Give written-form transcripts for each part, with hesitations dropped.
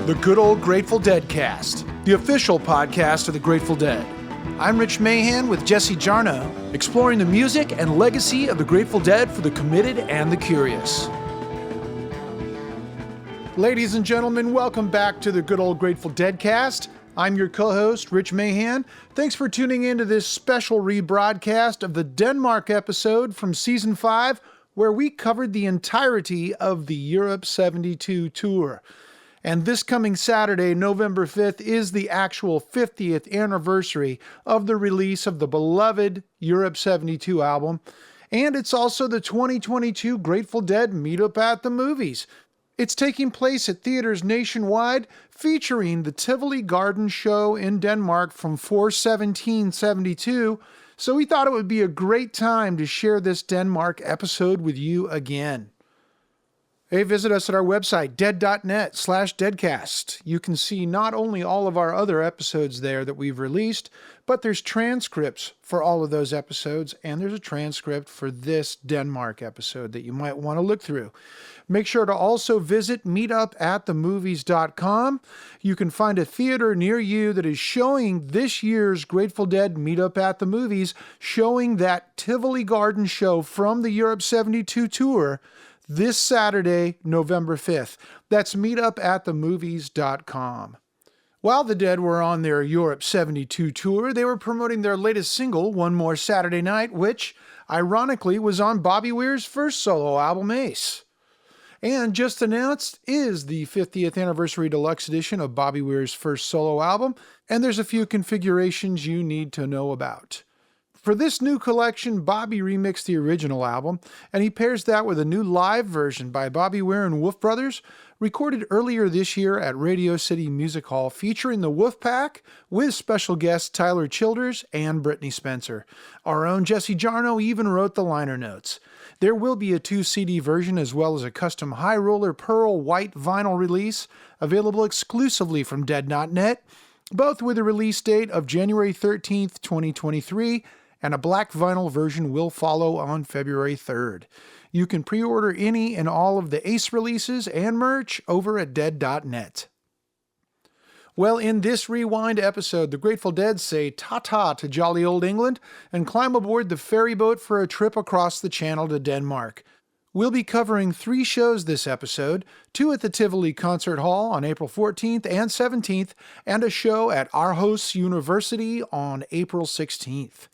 The Good Old Grateful Deadcast, the official podcast of the Grateful Dead. I'm Rich Mahan with Jesse Jarnow, exploring the music and legacy of the Grateful Dead for the committed and the curious. Ladies and gentlemen, welcome back to the Good Old Grateful Deadcast. I'm your co-host, Rich Mahan. Thanks for tuning in to this special rebroadcast of the Denmark episode from Season 5, where we covered the entirety of the Europe 72 tour. And this coming Saturday, November 5th, is the actual 50th anniversary of the release of the beloved Europe 72 album. And it's also the 2022 Grateful Dead Meetup at the Movies. It's taking place at theaters nationwide, featuring the Tivoli Gardens show in Denmark from 4/17/72. So we thought it would be a great time to share this Denmark episode with you again. Hey, visit us at our website, dead.net/deadcast. You can see not only all of our other episodes there that we've released, but there's transcripts for all of those episodes, and there's a transcript for this Denmark episode that you might want to look through. Make sure to also visit meetupatthemovies.com. You can find a theater near you that is showing this year's Grateful Dead Meetup at the Movies, showing that Tivoli Gardens show from the Europe 72 tour this Saturday, November 5th. That's meetupatthemovies.com. While the Dead were on their Europe 72 tour, they were promoting their latest single, One More Saturday Night, which, ironically, was on Bobby Weir's first solo album, Ace. And just announced is the 50th anniversary deluxe edition of Bobby Weir's first solo album, and there's a few configurations you need to know about. For this new collection, Bobby remixed the original album, and he pairs that with a new live version by Bobby Weir and Wolf Brothers, recorded earlier this year at Radio City Music Hall, featuring the Wolfpack with special guests Tyler Childers and Brittany Spencer. Our own Jesse Jarnow even wrote the liner notes. There will be a 2-CD version as well as a custom High Roller Pearl white vinyl release, available exclusively from Dead.net, both with a release date of January 13th, 2023, and a black vinyl version will follow on February 3rd. You can pre-order any and all of the Ace releases and merch over at Dead.net. Well, in this Rewind episode, the Grateful Dead say ta-ta to jolly old England and climb aboard the ferry boat for a trip across the channel to Denmark. We'll be covering 3 shows this episode, 2 at the Tivoli Concert Hall on April 14th and 17th, and a show at Aarhus University on April 16th.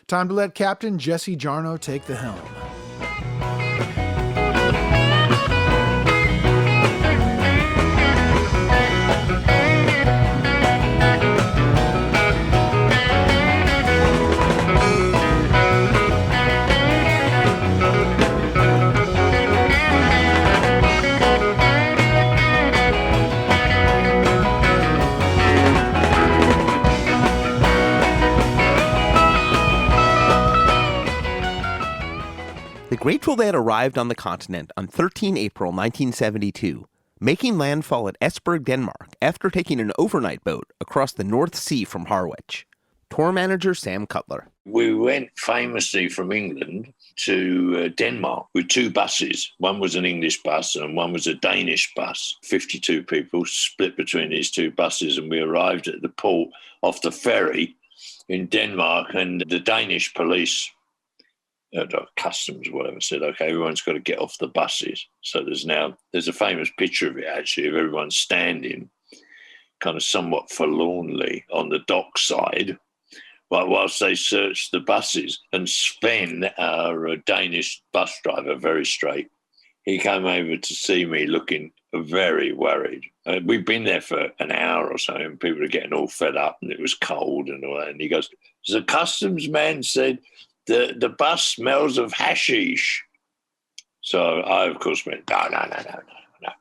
Time to let Captain Jesse Jarnow take the helm. The Grateful Dead arrived on the continent on 13 April 1972, making landfall at Esbjerg, Denmark, after taking an overnight boat across the North Sea from Harwich. Tour manager Sam Cutler. We went famously from England to Denmark with 2 buses. One was an English bus and one was a Danish bus. 52 people split between these 2 buses, and we arrived at the port off the ferry in Denmark, and the Danish police, customs or whatever, said, okay, everyone's got to get off the buses. So there's a famous picture of it, actually, of everyone standing kind of somewhat forlornly on the dock side whilst they searched the buses. And Sven, our Danish bus driver, very straight, he came over to see me looking very worried. We'd been there for an hour or so, and people were getting all fed up, and it was cold and all that. And he goes, the customs man said, the bus smells of hashish. So I, of course, went, no.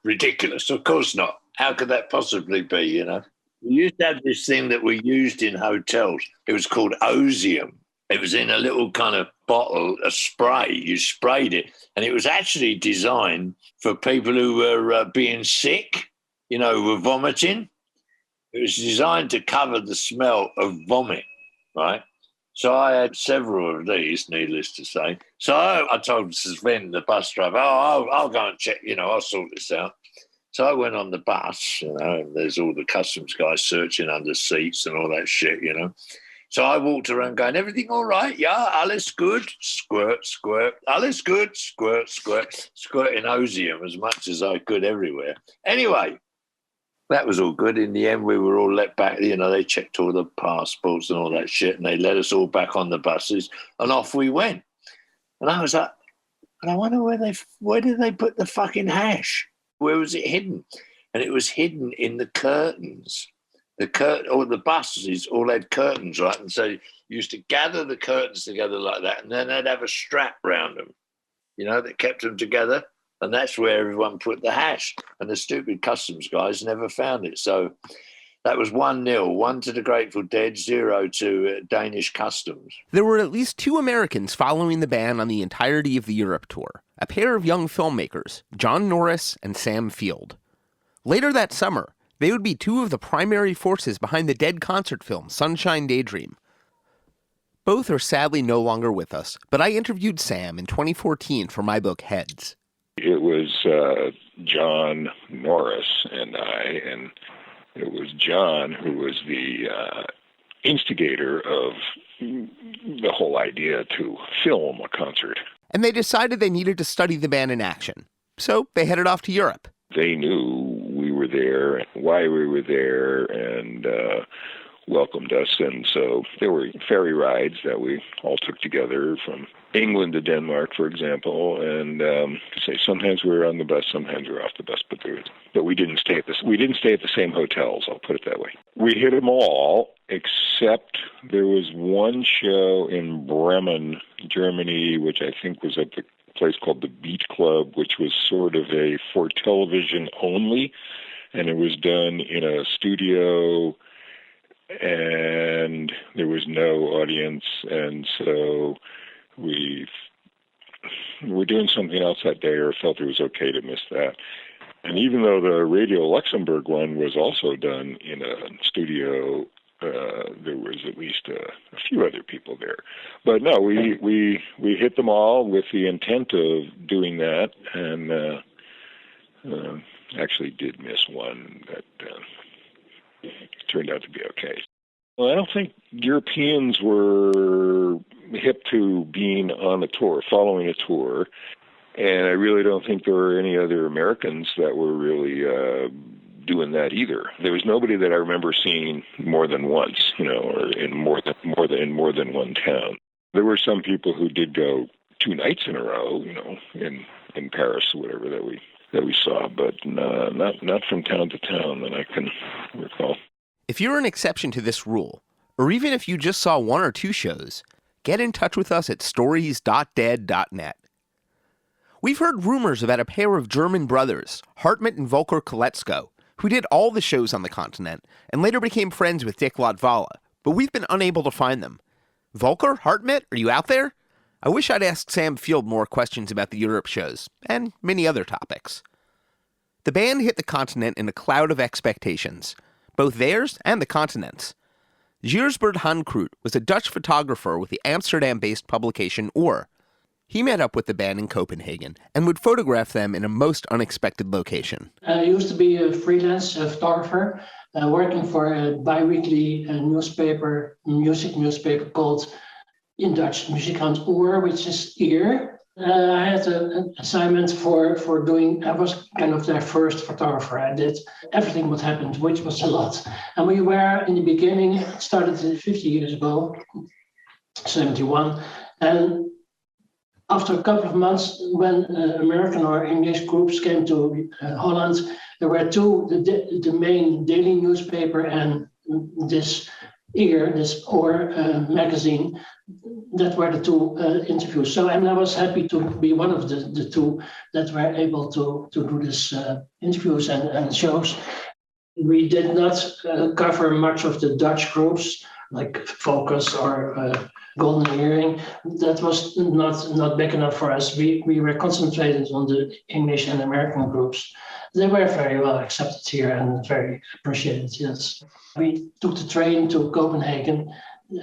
Ridiculous. Of course not. How could that possibly be, you know? We used to have this thing that we used in hotels. It was called Ozium. It was in a little kind of bottle, a spray. You sprayed it. And it was actually designed for people who were being sick, were vomiting. It was designed to cover the smell of vomit, right? So I had several of these, needless to say. So I told Sven, the bus driver, I'll go and check, I'll sort this out. So I went on the bus, and there's all the customs guys searching under seats and all that shit, So I walked around going, everything all right? Yeah, alles good? Squirt, squirt. Alles good? Squirt, squirt. Squirting osium as much as I could everywhere. Anyway, that was all good. In the end, we were all let back. They checked all the passports and all that shit, and they let us all back on the buses, and off we went. And I was like, and I wonder where did they put the fucking hash? Where was it hidden? And it was hidden in the curtains. The buses all had curtains, right? And so you used to gather the curtains together like that, and then they'd have a strap round them, that kept them together. And that's where everyone put the hash. And the stupid customs guys never found it. So that was 1-0, 1 to the Grateful Dead, 0 to Danish customs. There were at least 2 Americans following the band on the entirety of the Europe tour, a pair of young filmmakers, John Norris and Sam Field. Later that summer, they would be 2 of the primary forces behind the Dead concert film, Sunshine Daydream. Both are sadly no longer with us, but I interviewed Sam in 2014 for my book, Heads. It was John Norris and I, and it was John who was the instigator of the whole idea to film a concert. And they decided they needed to study the band in action, so they headed off to Europe. They knew we were there and why we were there, and welcomed us. And so there were ferry rides that we all took together from England to Denmark, for example. And sometimes we were on the bus, sometimes we were off the bus, but we didn't stay at the same hotels. I'll put it that way. We hit them all, except there was one show in Bremen, Germany, which I think was at the place called the Beat Club, which was sort of for television only, and it was done in a studio, and there was no audience, and so we were doing something else that day, or felt it was okay to miss that. And even though the Radio Luxembourg one was also done in a studio, there was at least a few other people there. But no, we hit them all with the intent of doing that, and actually did miss one that turned out to be okay. Well, I don't think Europeans were hip to being on a tour, following a tour, and I really don't think there were any other Americans that were really doing that either. There was nobody that I remember seeing more than once, or in more than one town. There were some people who did go 2 nights in a row, in Paris or whatever that we saw, but not from town to town that I can recall. If you're an exception to this rule, or even if you just saw 1 or 2 shows, get in touch with us at stories.dead.net. We've heard rumors about a pair of German brothers, Hartmut and Volker Koletzko, who did all the shows on the continent and later became friends with Dick Latvala, but we've been unable to find them. Volker, Hartmut, are you out there? I wish I'd asked Sam Field more questions about the Europe shows, and many other topics. The band hit the continent in a cloud of expectations, both theirs and the continent's. Gijsbert Hanekroot was a Dutch photographer with the Amsterdam-based publication Oor. He met up with the band in Copenhagen and would photograph them in a most unexpected location. I used to be a freelance photographer, working for a bi-weekly music newspaper called, in Dutch, Muzikant Oor, which is ear. I had an assignment for doing, I was kind of their first photographer. I did everything what happened, which was a lot. And we were, in the beginning, started 50 years ago, 71, and after a couple of months, when American or English groups came to Holland, there were 2, the main daily newspaper and this Oor magazine, that were the 2 interviews. So, and I was happy to be one of the 2 that were able to do this interviews and shows. We did not cover much of the Dutch groups, like Focus or Golden Earring. That was not big enough for us. We were concentrated on the English and American groups. They were very well accepted here and very appreciated, yes. We took the train to Copenhagen,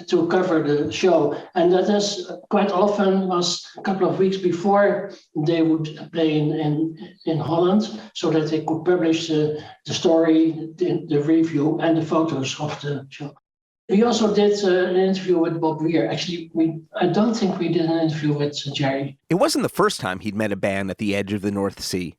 to cover the show. And that is quite often was a couple of weeks before they would play in Holland, so that they could publish the story, the review, and the photos of the show. We also did an interview with Bob Weir. Actually, I don't think we did an interview with Jerry. It wasn't the first time he'd met a band at the edge of the North Sea.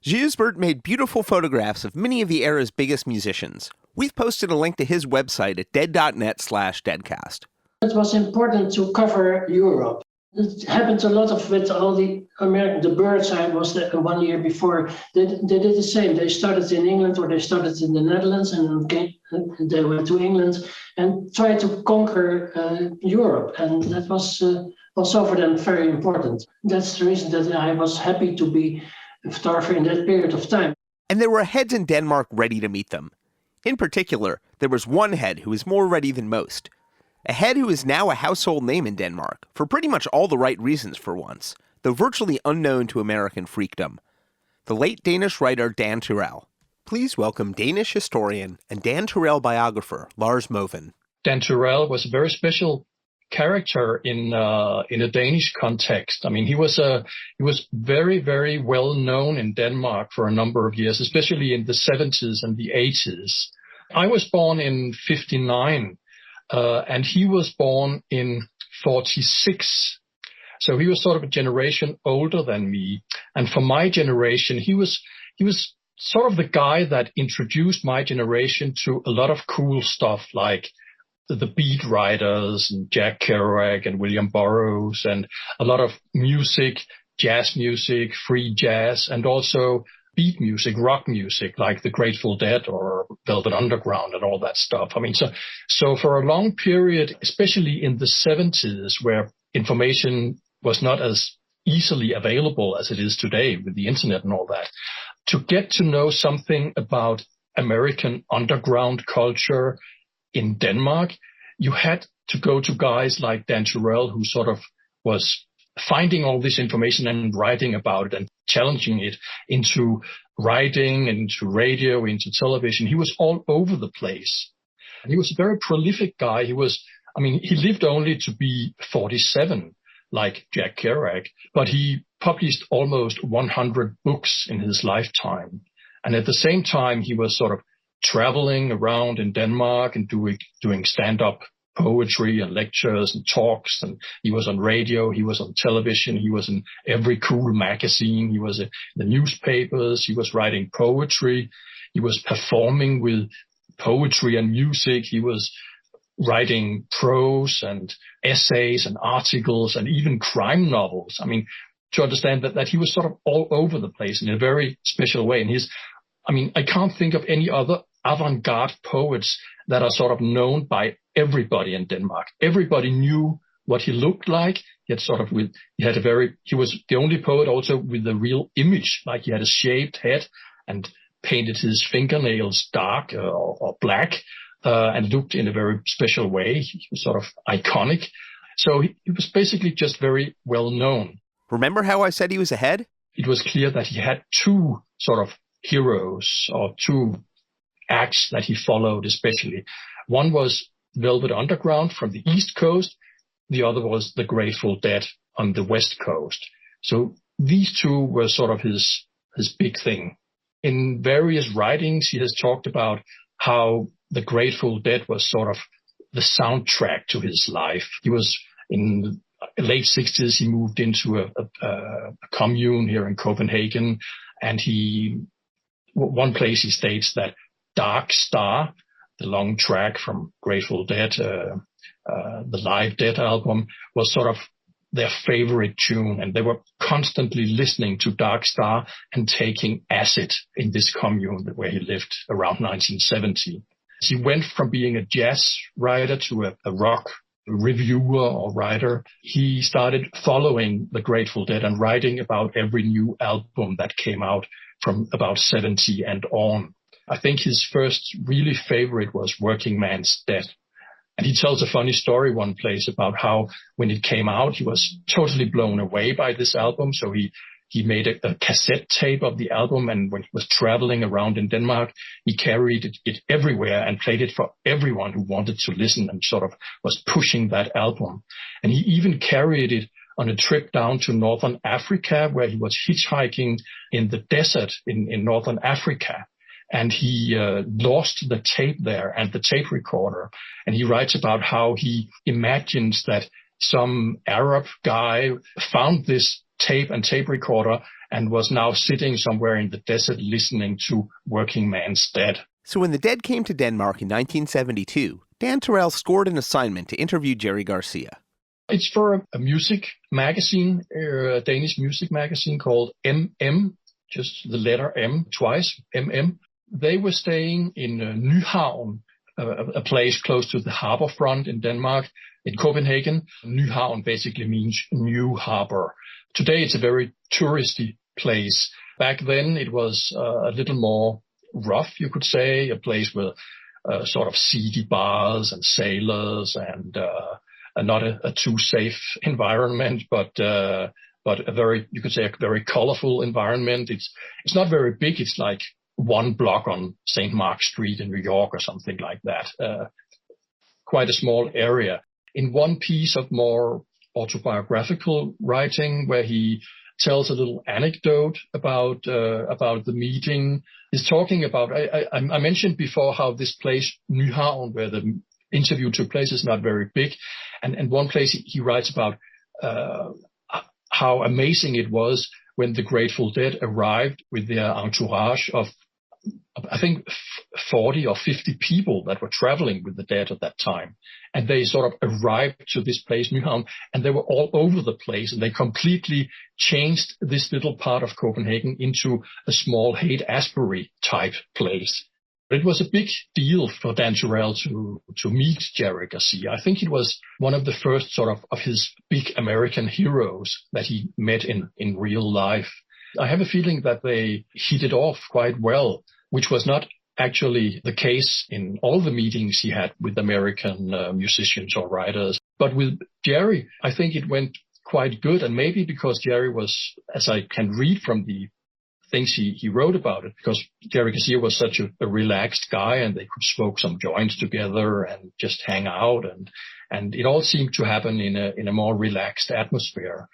Gijsbert made beautiful photographs of many of the era's biggest musicians. We've posted a link to his website at dead.net/deadcast. It was important to cover Europe. It happened a lot with all the American. The Birdside was 1 year before. They did the same. They started in England or they started in the Netherlands and they went to England and tried to conquer Europe. And that was also for them very important. That's the reason that I was happy to be a photographer in that period of time. And there were heads in Denmark ready to meet them. In particular, there was one head who was more ready than most. A head who is now a household name in Denmark, for pretty much all the right reasons for once, though virtually unknown to American freakdom. The late Danish writer Dan Turèll. Please welcome Danish historian and Dan Turèll biographer Lars Movin. Dan Turèll was a very special character in a Danish context. I mean, he was very, very well known in Denmark for a number of years, especially in the 70s and the 80s. I was born in 59. And he was born in 46. So he was sort of a generation older than me. And for my generation, he was sort of the guy that introduced my generation to a lot of cool stuff like the beat writers and Jack Kerouac and William Burroughs and a lot of music, jazz music, free jazz, and also beat music, rock music, like the Grateful Dead or Velvet Underground and all that stuff. I mean, so for a long period, especially in the 70s, where information was not as easily available as it is today with the internet and all that, to get to know something about American underground culture in Denmark, you had to go to guys like Dan Turèll, who sort of was finding all this information and writing about it and challenging it into writing, into radio, into television. He was all over the place. And he was a very prolific guy. He lived only to be 47, like Jack Kerouac, but he published almost 100 books in his lifetime. And at the same time, he was sort of traveling around in Denmark and doing stand-up poetry and lectures and talks, and he was on radio, he was on television, he was in every cool magazine, he was in the newspapers, he was writing poetry, he was performing with poetry and music, he was writing prose and essays and articles and even crime novels. I mean, to understand that he was sort of all over the place in a very special way. And I can't think of any other avant-garde poets that are sort of known by everybody in Denmark. Everybody knew what he looked like. He was the only poet also with a real image, like he had a shaved head and painted his fingernails dark or black and looked in a very special way. He was sort of iconic. So he was basically just very well known. Remember how I said he was ahead? It was clear that he had two sort of heroes or two acts that he followed especially. One was Velvet Underground from the East Coast. The other was the Grateful Dead on the West Coast. So these two were sort of his big thing. In various writings, he has talked about how the Grateful Dead was sort of the soundtrack to his life. He was in the late 60s, he moved into a commune here in Copenhagen, and one place he states that Dark Star, the long track from Grateful Dead, the Live Dead album, was sort of their favorite tune, and they were constantly listening to Dark Star and taking acid in this commune where he lived around 1970. He went from being a jazz writer to a rock reviewer or writer. He started following the Grateful Dead and writing about every new album that came out from about 70 and on. I think his first really favorite was Working Man's Dead. And he tells a funny story one place about how when it came out, he was totally blown away by this album. So he He made a cassette tape of the album, and when he was traveling around in Denmark, he carried it everywhere and played it for everyone who wanted to listen, and sort of was pushing that album. And he even carried it on a trip down to Northern Africa, where he was hitchhiking in the desert in Northern Africa. And he lost the tape there and the tape recorder. And he writes about how he imagines that some Arab guy found this tape and tape recorder and was now sitting somewhere in the desert listening to Working Man's Dead. So when the Dead came to Denmark in 1972, Dan Turèll scored an assignment to interview Jerry Garcia. It's for a music magazine, a Danish music magazine called MM, just the letter M twice, MM. They were staying in Nyhavn, a place close to the harbor front in Denmark, in Copenhagen. Nyhavn basically means new harbor. Today it's a very touristy place. Back then it was a little more rough, you could say, a place with sort of seedy bars and sailors and not a too safe environment, but a very, you could say, a very colorful environment. It's not very big. It's like one block on St. Mark's Street in New York or something like that. Quite a small area. In one piece of more autobiographical writing, where he tells a little anecdote about the meeting, he's talking about. I mentioned before how this place Nyhavn, where the interview took place, is not very big, and one place he writes about how amazing it was when the Grateful Dead arrived with their entourage of, I think, 40 or 50 people that were traveling with the Dead at that time. And they sort of arrived to this place, Nyhavn, and they were all over the place, and they completely changed this little part of Copenhagen into a small Haight-Ashbury type place. It was a big deal for Dan Turèll to meet Jerry Garcia. I think it was one of the first sort of his big American heroes that he met in real life. I have a feeling that they hit it off quite well, which was not actually the case in all the meetings he had with American musicians or writers. But with Jerry, I think it went quite good. And maybe because Jerry was, as I can read from the things he wrote about it, because Jerry Garcia was such a relaxed guy, and they could smoke some joints together and just hang out, and it all seemed to happen in a more relaxed atmosphere,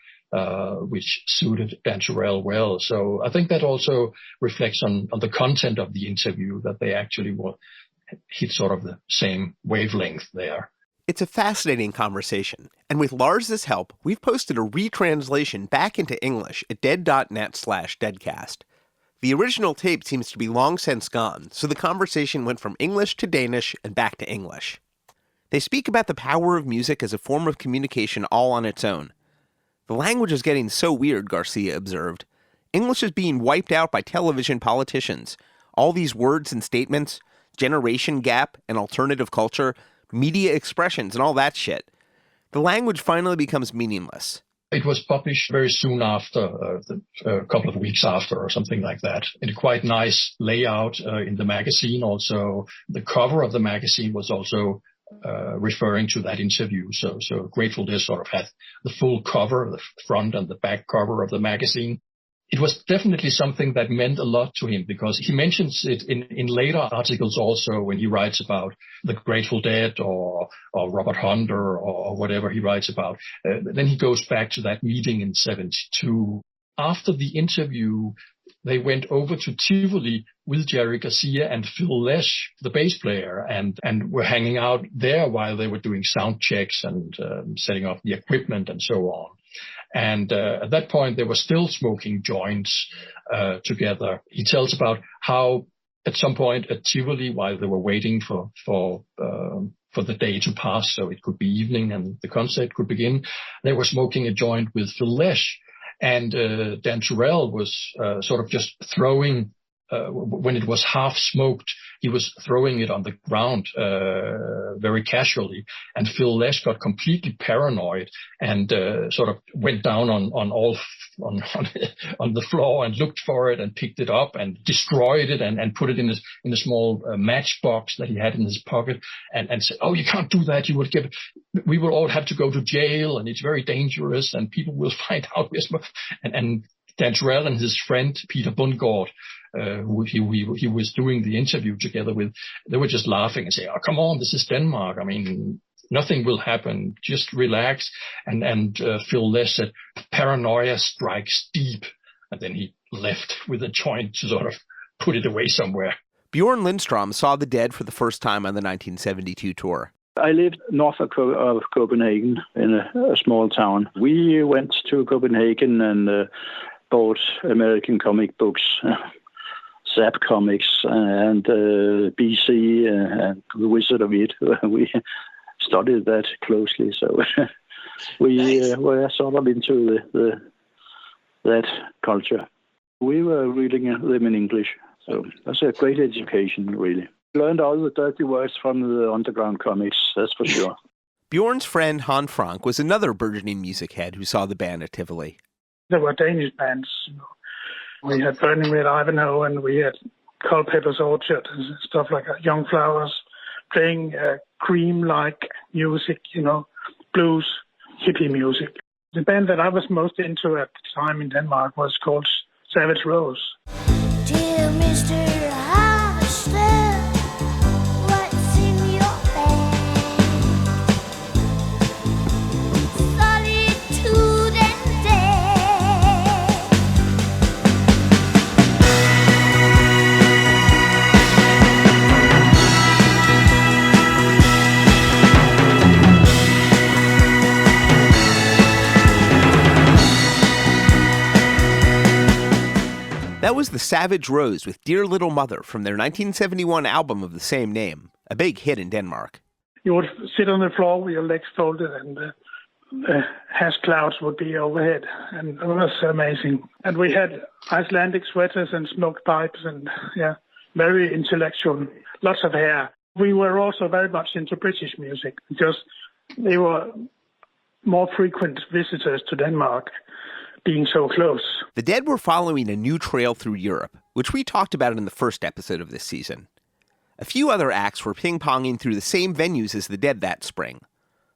which suited Dan Turèll well. So I think that also reflects on the content of the interview, that they actually hit sort of the same wavelength there. It's a fascinating conversation, and with Lars's help, we've posted a retranslation back into English at dead.net/deadcast. The original tape seems to be long since gone, so the conversation went from English to Danish and back to English. They speak about the power of music as a form of communication all on its own. The language is getting so weird, Garcia observed. English is being wiped out by television politicians. All these words and statements, generation gap and alternative culture, media expressions, and all that shit. The language finally becomes meaningless. It was published very soon after, a couple of weeks after or something like that, in a quite nice layout in the magazine. Also, the cover of the magazine was also referring to that interview. So Grateful Dead sort of had the full cover, the front and the back cover of the magazine. It was definitely something that meant a lot to him, because he mentions it in later articles also, when he writes about the Grateful Dead or Robert Hunter or whatever he writes about. Then he goes back to that meeting in 1972. After the interview, they went over to Tivoli with Jerry Garcia and Phil Lesh, the bass player, and were hanging out there while they were doing sound checks and setting up the equipment and so on. And at that point, they were still smoking joints together. He tells about how at some point at Tivoli, while they were waiting for the day to pass, so it could be evening and the concert could begin, they were smoking a joint with Phil Lesh. And Dan Turèll was sort of just throwing, when it was half smoked, he was throwing it on the ground very casually. And Phil Lesh got completely paranoid and sort of went down on the floor and looked for it and picked it up and destroyed it and put it in a small matchbox that he had in his pocket and said, "Oh, you can't do that. We will all have to go to jail, and it's very dangerous, and people will find out." And Dan Terrell and his friend Peter Bundgaard, who he was doing the interview together with, they were just laughing and saying, "Oh, come on, this is Denmark. I mean, nothing will happen. Just relax." And Phil Les said, "Paranoia strikes deep." And then he left with a joint to sort of put it away somewhere. Bjørn Lindstrøm saw the Dead for the first time on the 1972 tour. I lived north of Copenhagen in a small town. We went to Copenhagen and bought American comic books, Zap Comics and BC and The Wizard of It. We studied that closely, so we were sort of into that culture. We were reading them in English, so that's a great education, really. Learned all the dirty words from the underground comics, that's for sure. Bjørn's friend Francke was another burgeoning music head who saw the band at Tivoli. There were Danish bands. We had Burning Red Ivanhoe, and we had Culpepper's Orchard and stuff like that. Young Flowers playing Cream-like music, blues, hippie music. The band that I was most into at the time in Denmark was called Savage Rose. Dear Mr. Harvester, what's in your bag? Solitude and death. That was the Savage Rose with Dear Little Mother from their 1971 album of the same name, a big hit in Denmark. You would sit on the floor with your legs folded, and hash clouds would be overhead, and it was amazing. And we had Icelandic sweaters and smoked pipes, and very intellectual, lots of hair. We were also very much into British music because they were more frequent visitors to Denmark, being so close. The Dead were following a new trail through Europe, which we talked about in the first episode of this season. A few other acts were ping-ponging through the same venues as the Dead that spring.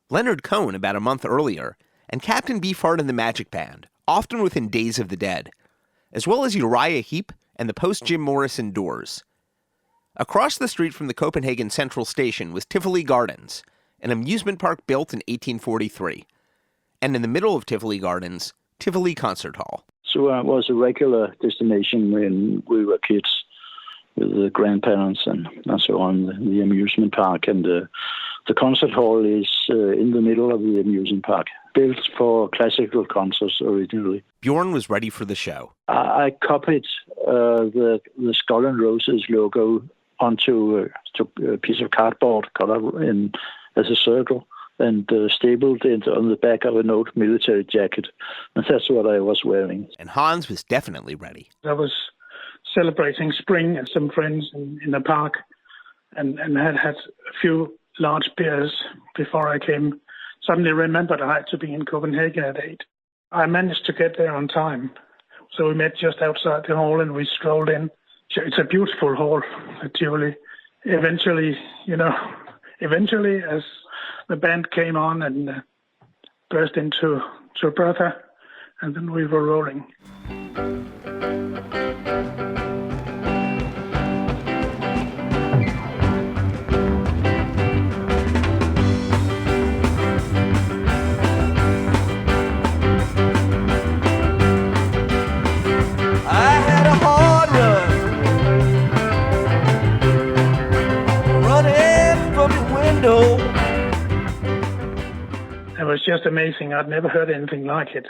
Leonard Cohen about a month earlier, and Captain Beefheart and the Magic Band, often within days of the Dead, as well as Uriah Heep and the post-Jim Morrison Doors. Across the street from the Copenhagen Central Station was Tivoli Gardens, an amusement park built in 1843. And in the middle of Tivoli Gardens, Tivoli Concert Hall. So it was a regular destination when we were kids with the grandparents and so on, the amusement park. And the concert hall is in the middle of the amusement park, built for classical concerts originally. Bjørn was ready for the show. I copied the Skull and Roses logo onto a piece of cardboard cut up as a circle, and stapled it on the back of an old military jacket. And that's what I was wearing. And Hans was definitely ready. I was celebrating spring and some friends in the park, and had a few large beers before I came. Suddenly remembered I had to be in Copenhagen at 8. I managed to get there on time. So we met just outside the hall and we strolled in. It's a beautiful hall at Tivoli. Eventually, as the band came on and burst into Brother, and then we were rolling. I had a hard run, running from the window. It was just amazing. I'd never heard anything like it.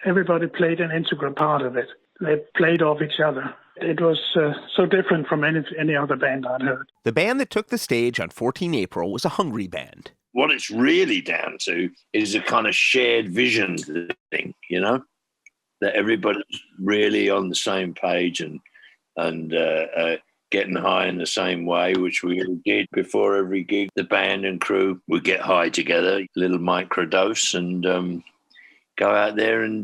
Everybody played an integral part of it. They played off each other. It was so different from any other band I'd heard. The band that took the stage on 14 April was a hungry band. What it's really down to is a kind of shared vision thing, that everybody's really on the same page and getting high in the same way, which we all did before every gig. The band and crew would get high together, a little microdose, and go out there and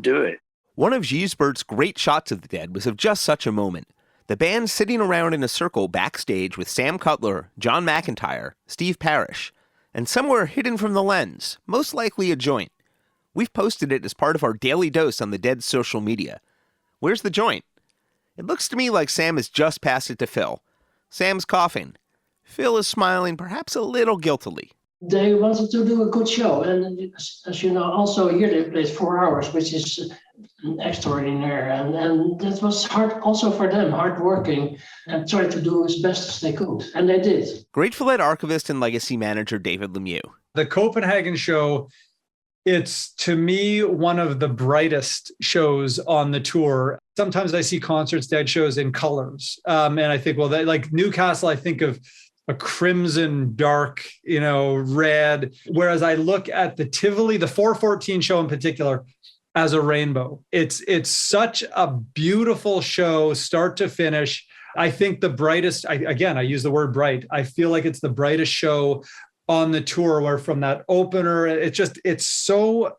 do it. One of Gijsbert's great shots of the Dead was of just such a moment. The band sitting around in a circle backstage with Sam Cutler, John McIntyre, Steve Parish, and somewhere hidden from the lens, most likely a joint. We've posted it as part of our daily dose on the Dead's social media. Where's the joint? It looks to me like Sam has just passed it to Phil. Sam's coughing. Phil is smiling, perhaps a little guiltily. They wanted to do a good show, and as you know, also here they played 4 hours, which is extraordinary, and that was hard also for them, hard working, and tried to do as best as they could, and they did. Grateful Dead archivist and legacy manager David Lemieux. The Copenhagen show, it's to me one of the brightest shows on the tour. Sometimes I see concerts, Dead shows in colors, and I think, well, like Newcastle, I think of a crimson, dark, red. Whereas I look at the Tivoli, the 414 show in particular, as a rainbow. It's such a beautiful show, start to finish. I think the brightest, I use the word bright. I feel like it's the brightest show on the tour, where from that opener, it's so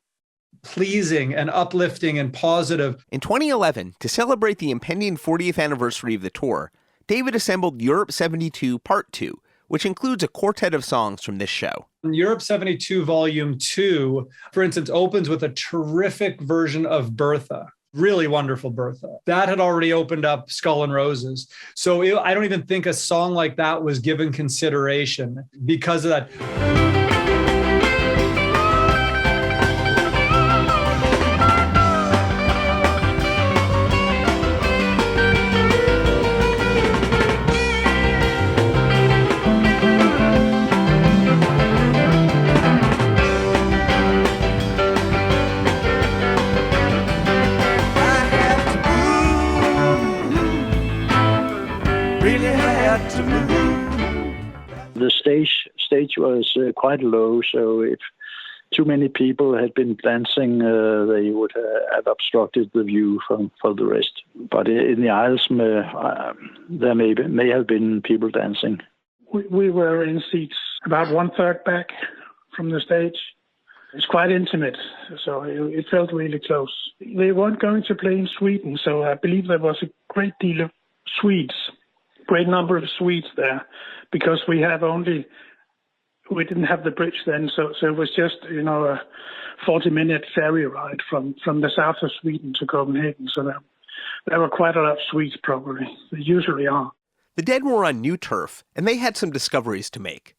pleasing and uplifting and positive. In 2011, to celebrate the impending 40th anniversary of the tour, David assembled Europe 72 Part 2, which includes a quartet of songs from this show. Europe 72 Volume 2, for instance, opens with a terrific version of Bertha. Really wonderful Bertha. That had already opened up Skull and Roses. So I don't even think a song like that was given consideration because of that. The stage was quite low, so if too many people had been dancing, they would have obstructed the view for the rest. But in the aisles, there may have been people dancing. We were in seats about 1/3 back from the stage. It's quite intimate, so it felt really close. They weren't going to play in Sweden, so I believe there was a great deal of Swedes. Great number of Swedes there, because we didn't have the bridge then, so it was just a 40-minute ferry ride from the south of Sweden to Copenhagen. So there were quite a lot of Swedes, probably. There usually are. The Dead were on new turf, and they had some discoveries to make.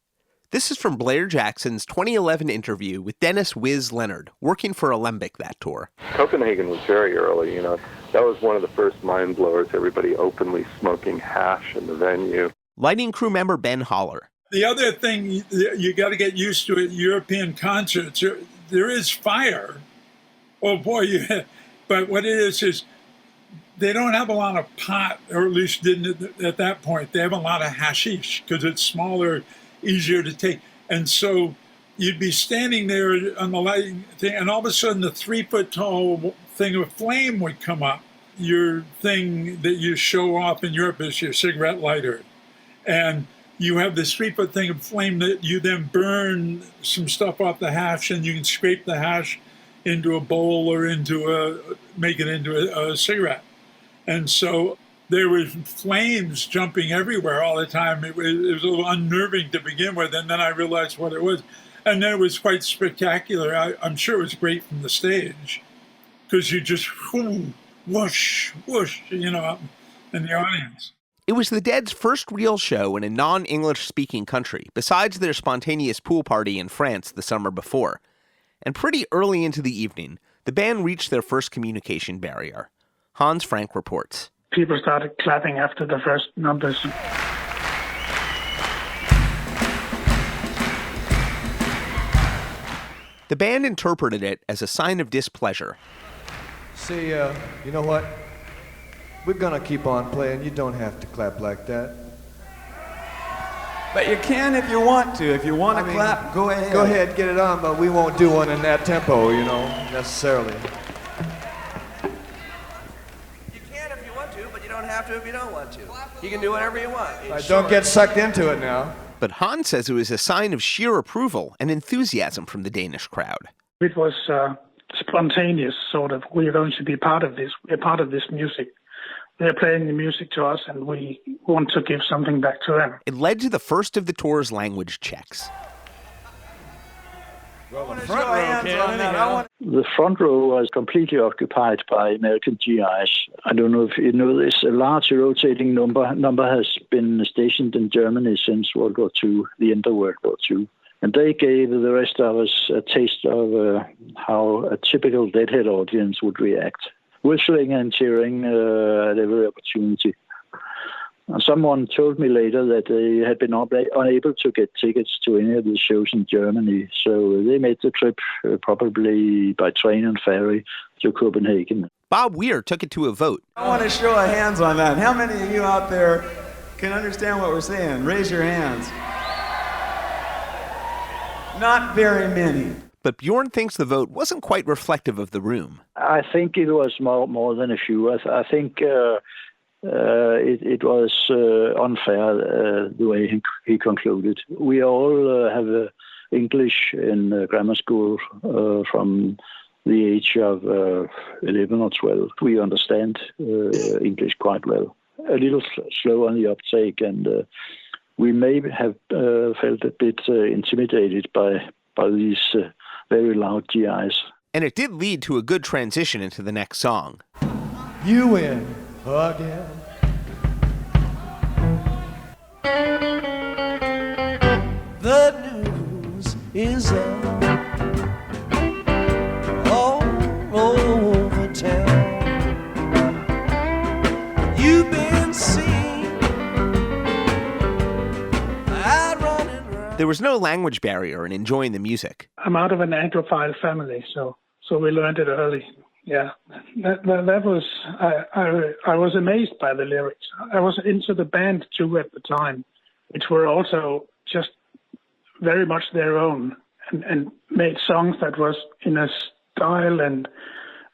This is from Blair Jackson's 2011 interview with Dennis Wiz Leonard, working for Alembic that tour. Copenhagen was very early, That was one of the first mind blowers, everybody openly smoking hash in the venue. Lighting crew member Ben Holler. The other thing you got to get used to at European concerts, there is fire. Oh boy, but what it is they don't have a lot of pot, or at least didn't at that point. They have a lot of hashish because it's smaller, easier to take. And so you'd be standing there on the lighting thing, and all of a sudden the 3-foot-tall thing of flame would come up. Your thing that you show off in Europe is your cigarette lighter. And you have this 3-foot thing of flame that you then burn some stuff off the hash, and you can scrape the hash into a bowl or make it into a cigarette. And so there was flames jumping everywhere all the time. It was a little unnerving to begin with, and then I realized what it was. And then it was quite spectacular. I'm sure it was great from the stage, because you just whoosh, whoosh, in the audience. It was the Dead's first real show in a non-English speaking country, besides their spontaneous pool party in France the summer before. And pretty early into the evening, the band reached their first communication barrier. Hans Frank reports. People started clapping after the first numbers. The band interpreted it as a sign of displeasure. See, you know what? We're gonna keep on playing. You don't have to clap like that. But you can if you want to. If you want to clap, go ahead. Go ahead, get it on, but we won't do one in that tempo, necessarily. You can if you want to, but you don't have to if you don't want to. You can do whatever you want. Don't get sucked into it now. But Hans says it was a sign of sheer approval and enthusiasm from the Danish crowd. It was spontaneous, sort of. We are going to be part of this. We're part of this music. They're playing the music to us, and we want to give something back to them. It led to the first of the tour's language checks. Well, the front row can anyhow. The front row was completely occupied by American GIs. I don't know if you know this. A large rotating number has been stationed in Germany since World War II, the end of World War II. And they gave the rest of us a taste of how a typical Deadhead audience would react. Whistling and cheering at every opportunity. Someone told me later that they had been unable to get tickets to any of the shows in Germany, so they made the trip probably by train and ferry to Copenhagen. Bob Weir took it to a vote. I want a show of hands on that. How many of you out there can understand what we're saying? Raise your hands. Not very many. But Bjørn thinks the vote wasn't quite reflective of the room. I think it was more than a few. I think it was unfair the way he concluded. We all have English in grammar school from the age of 11 or 12. We understand English quite well. A little slow on the uptake, and we may have felt a bit intimidated by these very loud GIs. And it did lead to a good transition into the next song. You win again. The news is all over town. You've been seen out running around. There was no language barrier in enjoying the music. I'm out of an Anglophile family, so we learned it early. Yeah, that was, I was amazed by the lyrics. I was into the band too at the time, which were also just very much their own and made songs that was in a style and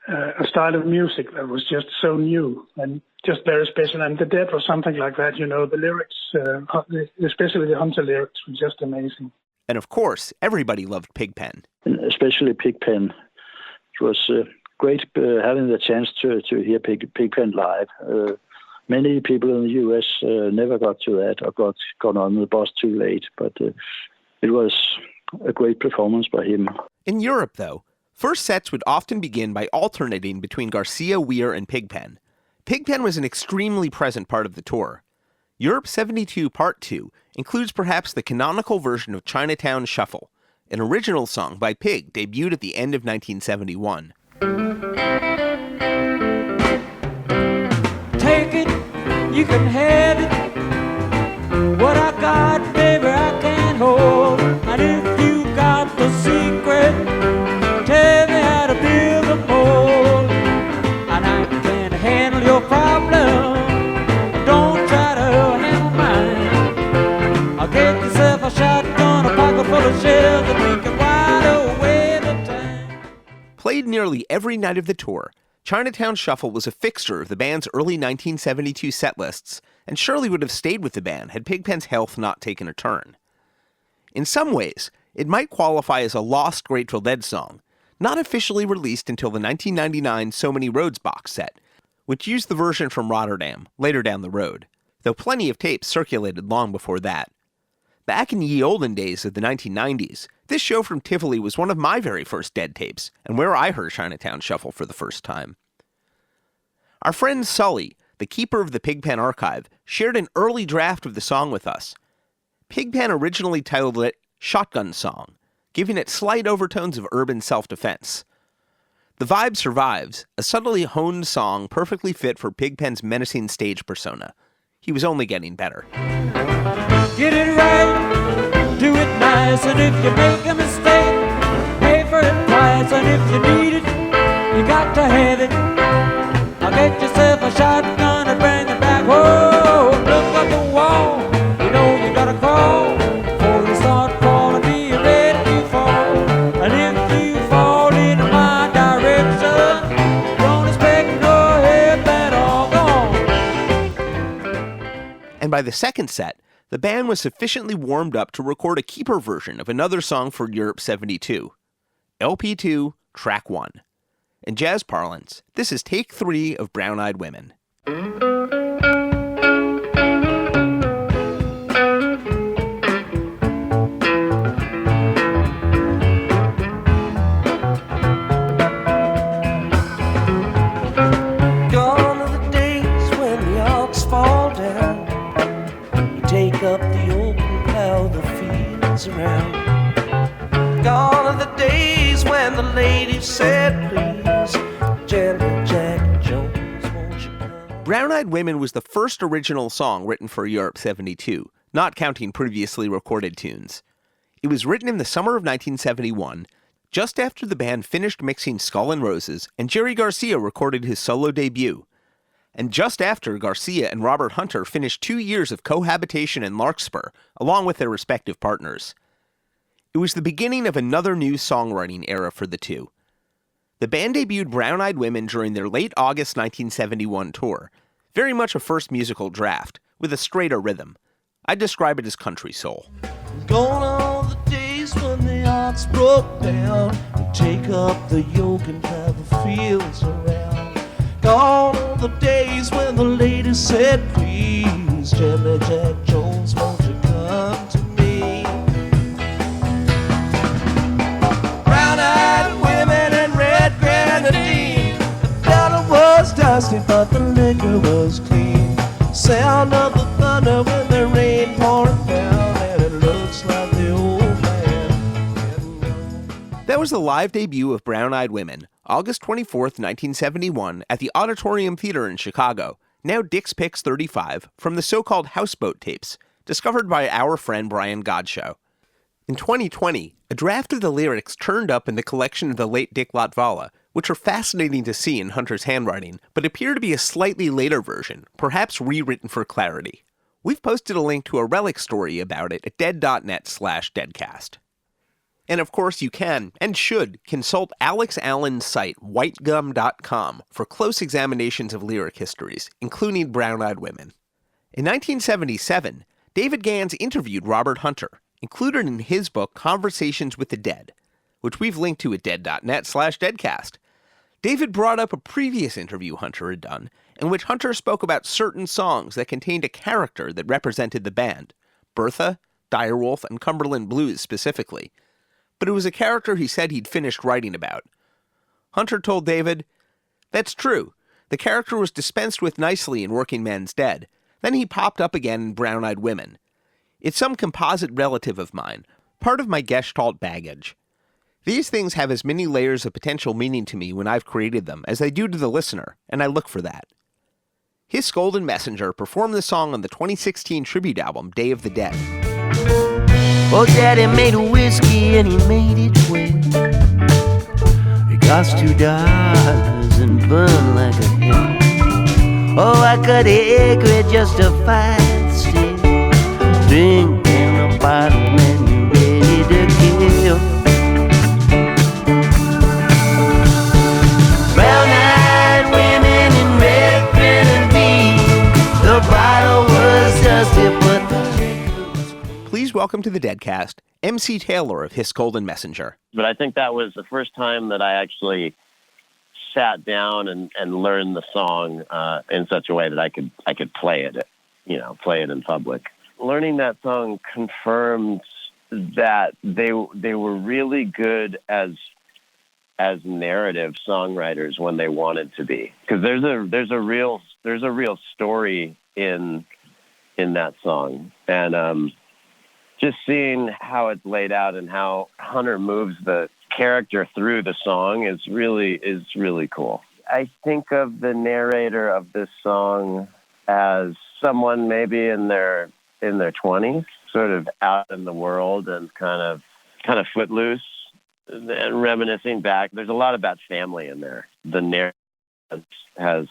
a style of music that was just so new and just very special. And The Dead was something like that, you know, the lyrics, especially the Hunter lyrics, were just amazing. And of course, everybody loved Pigpen. Especially Pigpen. It was great having the chance to hear Pigpen live. Many people in the U.S. never got to that or got on the bus too late, but it was a great performance by him. In Europe, though, first sets would often begin by alternating between Garcia, Weir, and Pigpen. Pigpen was an extremely present part of the tour. Europe 72 Part 2 includes perhaps the canonical version of Chinatown Shuffle, an original song by Pig debuted at the end of 1971. Take it, you can have it. What I got, baby, I can't hold. And if you got the secret, tell me how to build a mold. And I can handle your problem. Don't try to handle mine. I'll get yourself a shotgun, a pocket full of shells, and we can wide away the time. Played nearly every night of the tour, Chinatown Shuffle was a fixture of the band's early 1972 set lists, and surely would have stayed with the band had Pigpen's health not taken a turn. In some ways, it might qualify as a lost Grateful Dead song, not officially released until the 1999 So Many Roads box set, which used the version from Rotterdam, later down the road, though plenty of tapes circulated long before that. Back in ye olden days of the 1990s, this show from Tivoli was one of my very first Dead tapes, and where I heard Chinatown Shuffle for the first time. Our friend Sully, the keeper of the Pigpen archive, shared an early draft of the song with us. Pigpen originally titled it Shotgun Song, giving it slight overtones of urban self-defense. The vibe survives, a subtly honed song perfectly fit for Pigpen's menacing stage persona. He was only getting better. Get it right, do it nice, and if you make a mistake, pay for it twice, and if you need it, you got to have it. I'll get yourself a shotgun and bring it back. Whoa, look up the wall, you know you gotta crawl. Before you start crawling, be ready to fall. And if you fall into my direction, don't expect no help at all. Go on. And by the second set, the band was sufficiently warmed up to record a keeper version of another song for Europe 72, LP2, Track 1. In jazz parlance, this is take 3 of Brown Eyed Women. lady said, please, Gentleman Jack Jones, won't you come? Brown-Eyed Women was the first original song written for Europe 72, not counting previously recorded tunes. It was written in the summer of 1971, just after the band finished mixing Skull and Roses and Jerry Garcia recorded his solo debut, and just after Garcia and Robert Hunter finished 2 years of cohabitation in Larkspur, along with their respective partners. It was the beginning of another new songwriting era for the two. The band debuted Brown-Eyed Women during their late August 1971 tour, very much a first musical draft, with a straighter rhythm. I'd describe it as country soul. Gone are the days when the ox broke down and take up the yoke and have the fields around. Gone are the days when the lady said, please, Gentleman Jack Jones, won't you come to me? Brown-eyed women and red grenadine. The dollar was dusty, but the liquor was clean. Sound of the thunder when the rain pouring down, and it looks like the old man. That was the live debut of Brown-Eyed Women, August 24th, 1971, at the Auditorium Theater in Chicago, now Dick's Picks 35, from the so-called Houseboat tapes, discovered by our friend Brian Godchaux. In 2020, a draft of the lyrics turned up in the collection of the late Dick Latvala, which are fascinating to see in Hunter's handwriting, but appear to be a slightly later version, perhaps rewritten for clarity. We've posted a link to a relic story about it at dead.net/deadcast. And of course you can, and should, consult Alex Allen's site, whitegum.com, for close examinations of lyric histories, including Brown-Eyed Women. In 1977, David Gans interviewed Robert Hunter, included in his book Conversations with the Dead, which we've linked to at dead.net/deadcast. David brought up a previous interview Hunter had done, in which Hunter spoke about certain songs that contained a character that represented the band, Bertha, Direwolf, and Cumberland Blues specifically. But it was a character he said he'd finished writing about. Hunter told David, "That's true. The character was dispensed with nicely in Working Man's Dead. Then he popped up again in Brown-Eyed Women. It's some composite relative of mine, part of my Gestalt baggage. These things have as many layers of potential meaning to me when I've created them as they do to the listener, and I look for that." His Golden Messenger performed the song on the 2016 tribute album, Day of the Dead. Oh, Daddy made a whiskey and he made it well. It cost $2 and burned like a hell. Oh, I cut an acre just to find still. Drink in a bottle and you're ready to kill. Brown-eyed women in red grenadine. The bottle was dusty, but the Please welcome to the Deadcast, MC Taylor of His Golden Messenger. But I think that was the first time that I actually sat down and learned the song in such a way that I could play it, play it in public. Learning that song confirmed that they were really good as narrative songwriters when they wanted to be, because there's a real story in that song, and just seeing how it's laid out and how Hunter moves the character through the song is really cool. I think of the narrator of this song as someone maybe in their 20s, sort of out in the world and kind of footloose and reminiscing back. There's a lot about family in there. The narrator has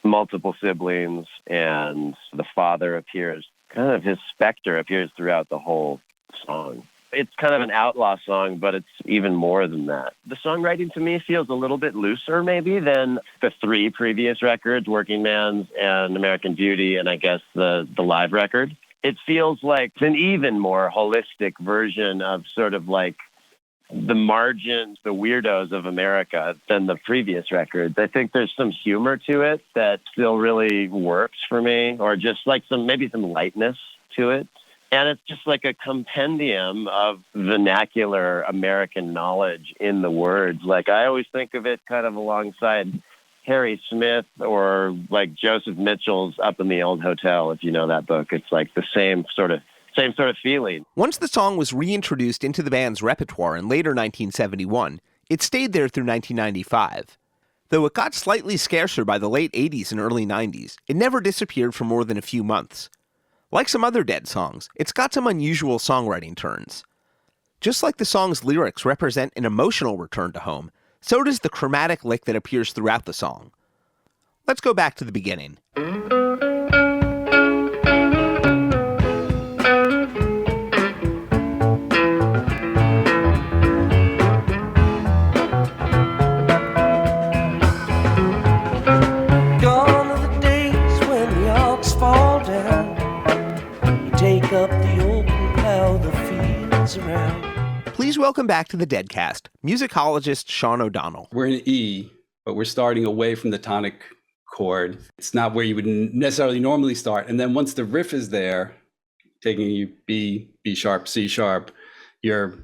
multiple siblings, and the father appears. Kind of his specter appears throughout the whole song. It's kind of an outlaw song, but it's even more than that. The songwriting to me feels a little bit looser maybe than the 3 previous records, Working Man's and American Beauty, and I guess the live record. It feels like an even more holistic version of sort of like the margins, the weirdos of America than the previous records. I think there's some humor to it that still really works for me, or just like maybe some lightness to it. And it's just like a compendium of vernacular American knowledge in the words. Like I always think of it kind of alongside Harry Smith or like Joseph Mitchell's Up in the Old Hotel, if you know that book. It's like the same sort of same sort of feeling. Once the song was reintroduced into the band's repertoire in later 1971, it stayed there through 1995. Though it got slightly scarcer by the late 80s and early 90s, it never disappeared for more than a few months. Like some other Dead songs, it's got some unusual songwriting turns. Just like the song's lyrics represent an emotional return to home, so does the chromatic lick that appears throughout the song. Let's go back to the beginning. Gone are the days when the ox fall down. You take up the open plow the fields around. Please welcome back to the Deadcast, musicologist Shaugn O'Donnell. We're in E, but we're starting away from the tonic chord. It's not where you would necessarily normally start. And then once the riff is there, taking you B, B sharp, C sharp, you're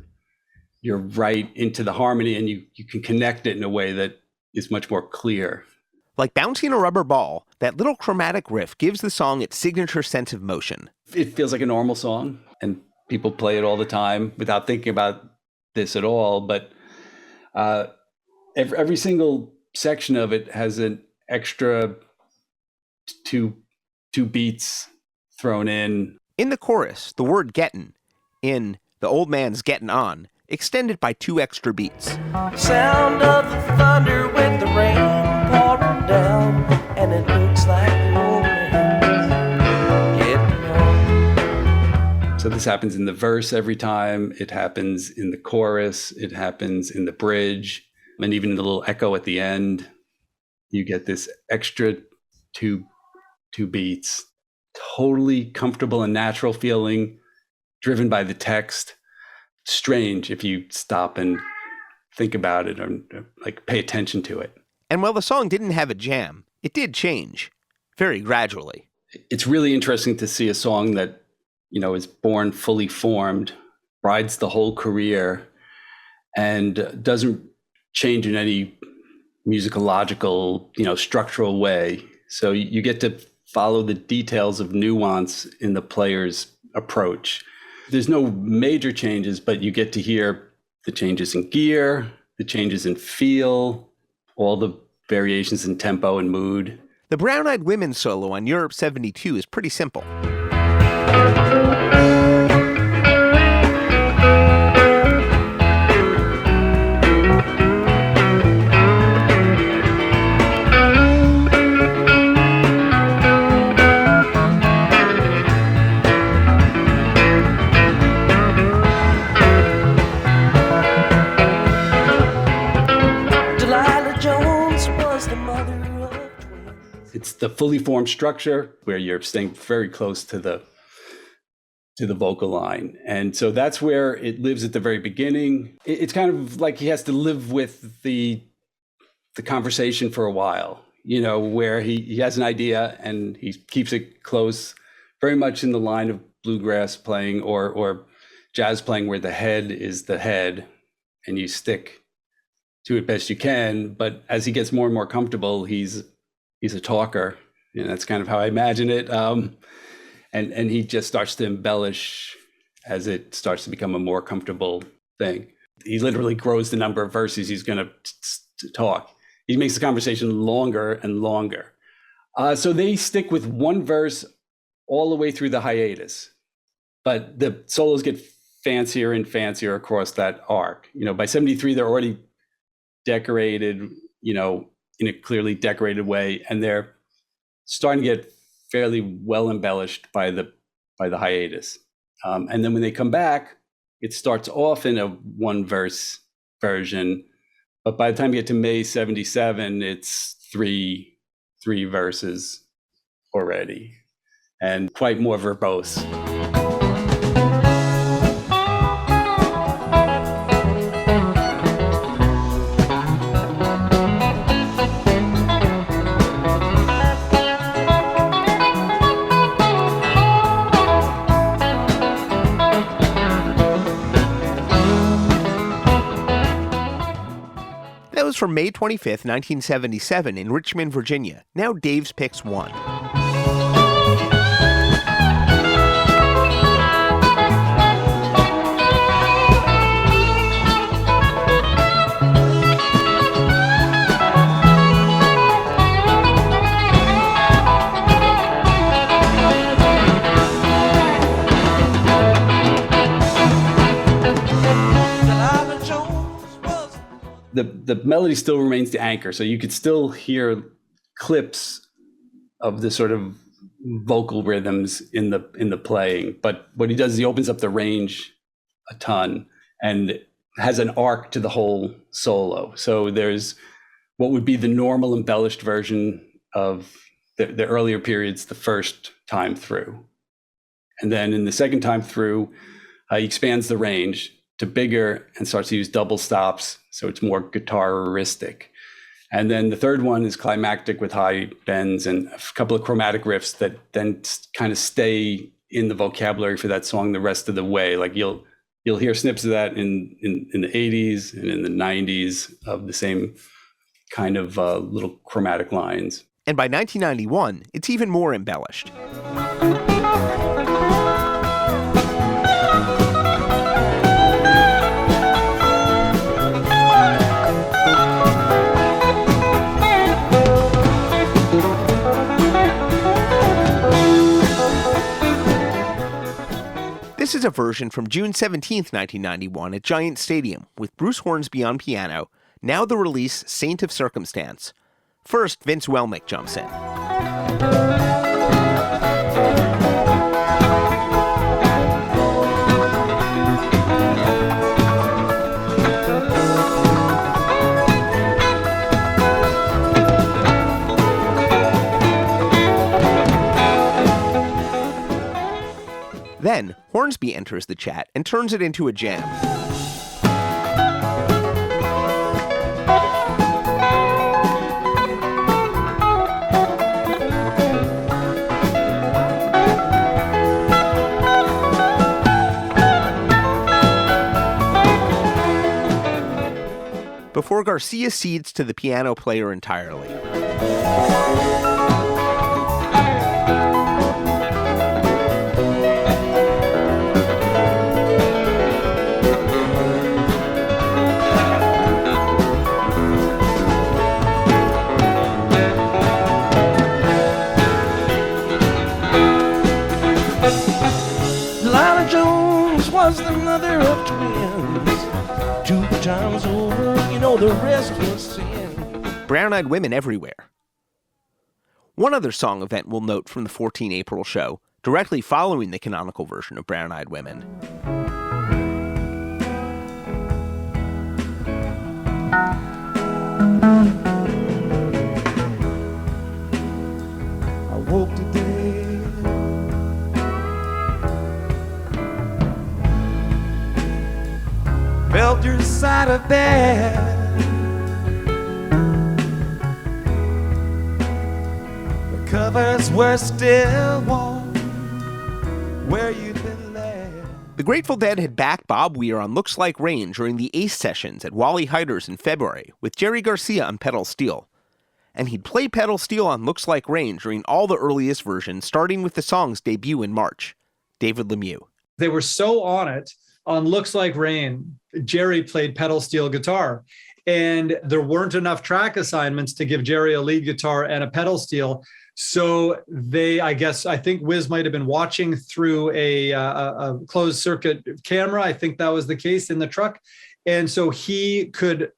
right into the harmony, and you can connect it in a way that is much more clear. Like bouncing a rubber ball, that little chromatic riff gives the song its signature sense of motion. It feels like a normal song, and people play it all the time without thinking about this at all. But every single section of it has an extra two beats thrown in. In the chorus, the word gettin', in the old man's gettin' on, extended by 2 extra beats. Sound of the thunder with the rain pouring down, and it looks like the old man's getting on. So this happens in the verse every time. It happens in the chorus. It happens in the bridge. And even in the little echo at the end, you get this extra two beats. Totally comfortable and natural feeling, driven by the text. Strange if you stop and think about it or like pay attention to it. And while the song didn't have a jam, it did change, very gradually. It's really interesting to see a song that, is born fully formed, rides the whole career, and doesn't change in any musicological, structural way. So you get to follow the details of nuance in the player's approach. There's no major changes, but you get to hear the changes in gear, the changes in feel, all the variations in tempo and mood. The Brown-Eyed Women solo on Europe 72 is pretty simple. It's the fully formed structure where you're staying very close to the vocal line. And so that's where it lives at the very beginning. It's kind of like he has to live with the conversation for a while, where he has an idea and he keeps it close, very much in the line of bluegrass playing or jazz playing, where the head is the head and you stick to it best you can. But as he gets more and more comfortable, he's a talker. That's kind of how I imagine it. And he just starts to embellish as it starts to become a more comfortable thing. He literally grows the number of verses he's going to talk. He makes the conversation longer and longer. So they stick with one verse all the way through the hiatus. But the solos get fancier and fancier across that arc. By 73, they're already decorated, in a clearly decorated way, and they're starting to get fairly well embellished by the hiatus. And then when they come back, it starts off in a one verse version, but by the time you get to May 77, it's three verses already, and quite more verbose. From May 25th, 1977 in Richmond, Virginia. Now Dave's Picks 1. the melody still remains the anchor. So you could still hear clips of the sort of vocal rhythms in the playing. But what he does is he opens up the range a ton and has an arc to the whole solo. So there's what would be the normal embellished version of the earlier periods the first time through. And then in the second time through, he expands the range to bigger and starts to use double stops, so it's more guitaristic. And then the third one is climactic with high bends and a couple of chromatic riffs that then kind of stay in the vocabulary for that song the rest of the way. Like you'll hear snips of that in the 80s and in the 90s of the same kind of little chromatic lines. And by 1991, it's even more embellished. This is a version from June 17th, 1991 at Giant Stadium with Bruce Hornsby on piano, now the release Saint of Circumstance. First, Vince Welnick jumps in. Then, Hornsby enters the chat and turns it into a jam. Before Garcia cedes to the piano player entirely. Was the mother of twins. 2 times over, you know the rest was sin. Brown-Eyed Women everywhere. One other song event we'll note from the 14 April show, directly following the canonical version of Brown-Eyed Women. I woke today. Felt your side of bed. The covers were still warm where you'd been led. The Grateful Dead had backed Bob Weir on Looks Like Rain during the Ace sessions at Wally Heider's in February with Jerry Garcia on pedal steel. And he'd play pedal steel on Looks Like Rain during all the earliest versions, starting with the song's debut in March. David Lemieux. They were so on it. On Looks Like Rain, Jerry played pedal steel guitar, and there weren't enough track assignments to give Jerry a lead guitar and a pedal steel. So I think Wiz might have been watching through a closed circuit camera. I think that was the case in the truck. And so he could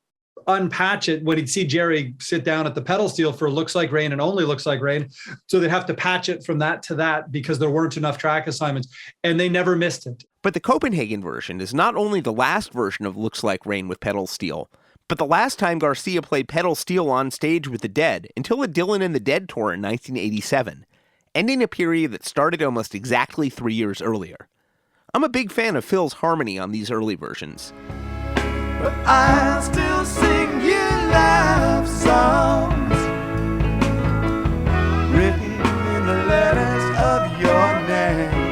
unpatch it when he'd see Jerry sit down at the pedal steel for Looks Like Rain and only Looks Like Rain. So they'd have to patch it from that to that because there weren't enough track assignments, and they never missed it. But the Copenhagen version is not only the last version of Looks Like Rain with pedal steel, but the last time Garcia played pedal steel on stage with the Dead until a Dylan and the Dead tour in 1987, ending a period that started almost exactly 3 years earlier. I'm a big fan of Phil's harmony on these early versions. But I still sing you love songs written in the letters of your name.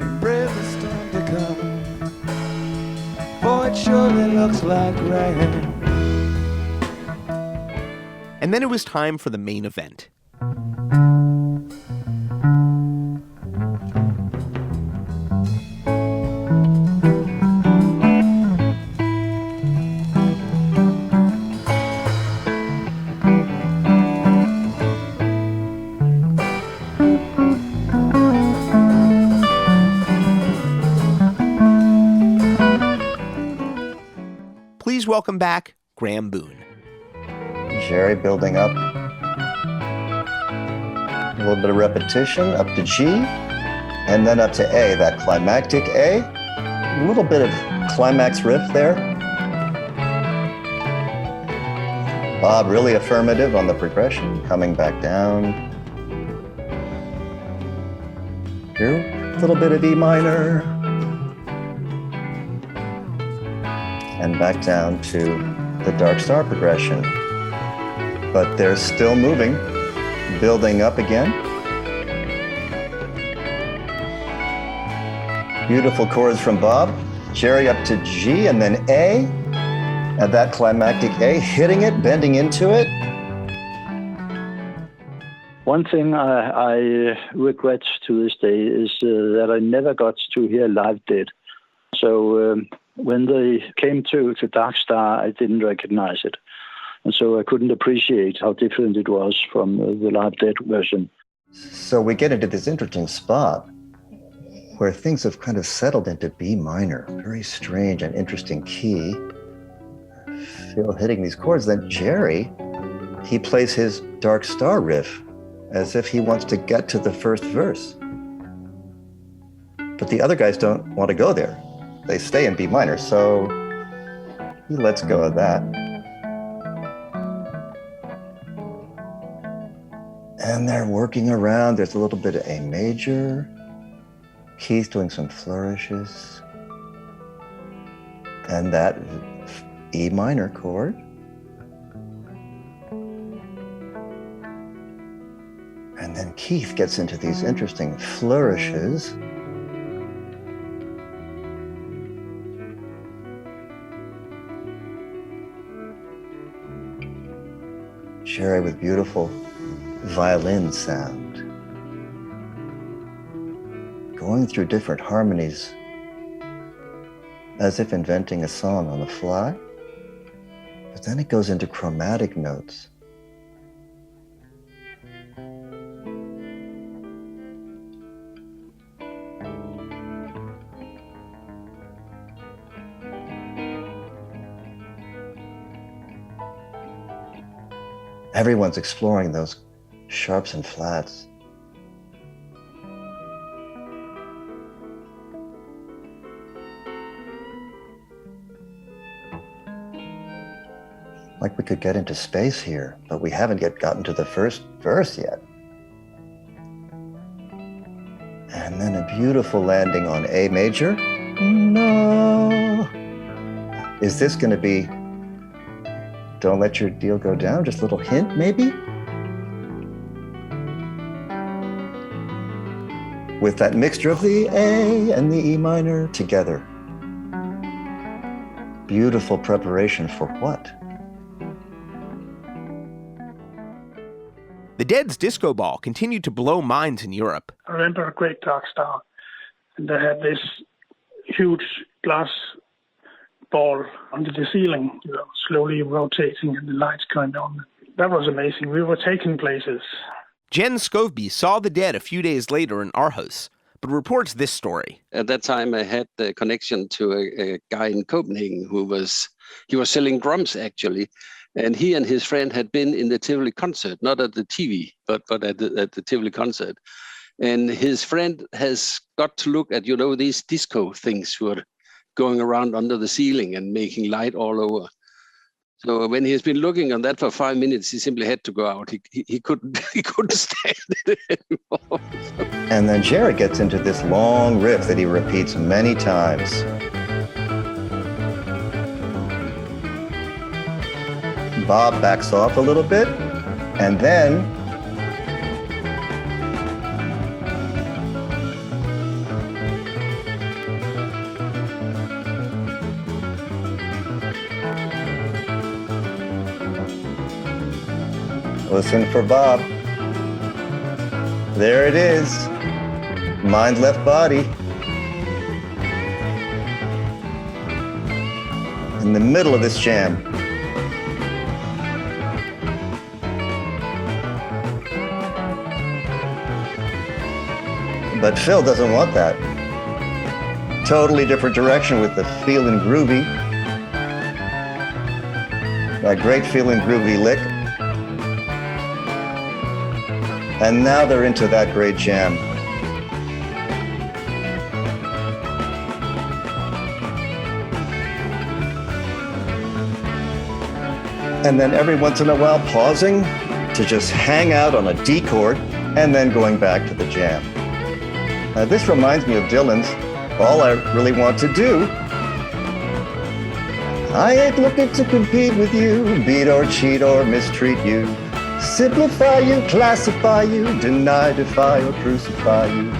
And brave the storm to come, for it surely looks like rain. And then it was time for the main event. welcome back Graeme Boone. Jerry building up. A little bit of repetition up to G, and then up to A, that climactic A. A little bit of climax riff there. Bob really affirmative on the progression, coming back down. Here, a little bit of E minor. And back down to the Dark Star progression. But they're still moving, building up again. Beautiful chords from Bob. Jerry up to G and then A. And that climactic A, hitting it, bending into it. One thing I regret to this day is that I never got to hear Live Dead. So when they came to Dark Star, I didn't recognize it. And so I couldn't appreciate how different it was from the Live Dead version. So we get into this interesting spot where things have kind of settled into B minor. Very strange and interesting key. Phil hitting these chords. Then Jerry, he plays his Dark Star riff as if he wants to get to the first verse. But the other guys don't want to go there. They stay in B minor, so he lets go of that. And they're working around. There's a little bit of A major. Keith doing some flourishes. And that E minor chord. And then Keith gets into these interesting flourishes. Jerry with beautiful violin sound. Going through different harmonies as if inventing a song on the fly. But then it goes into chromatic notes. Everyone's exploring those sharps and flats. Like we could get into space here, but we haven't yet gotten to the first verse yet. And then a beautiful landing on A major. No. Is this going to be Don't Let Your Deal Go Down? Just a little hint, maybe? With that mixture of the A and the E minor together. Beautiful preparation for what? The Dead's disco ball continued to blow minds in Europe. I remember a great Dark Star, and they had this huge glass ball under the ceiling, slowly rotating and the lights going on. That was amazing. We were taking places. Jen Skovby saw the Dead a few days later in Aarhus, but reports this story. At that time, I had the connection to a guy in Copenhagen who was selling drums, actually. And he and his friend had been in the Tivoli concert, not at the TV, but at the Tivoli concert. And his friend has got to look at, these disco things who are going around under the ceiling and making light all over. So when he has been looking on that for 5 minutes, he simply had to go out. He couldn't stand it anymore. And then Jerry gets into this long riff that he repeats many times. Bob backs off a little bit, and then listen for Bob. There it is. Mind left body. In the middle of this jam. But Phil doesn't want that. Totally different direction with the feeling groovy. That great feeling groovy lick. And now they're into that great jam. And then every once in a while pausing to just hang out on a D chord and then going back to the jam. This reminds me of Dylan's All I Really Want to Do. I ain't looking to compete with you, beat or cheat or mistreat you, simplify you, classify you, deny, defy, or crucify you.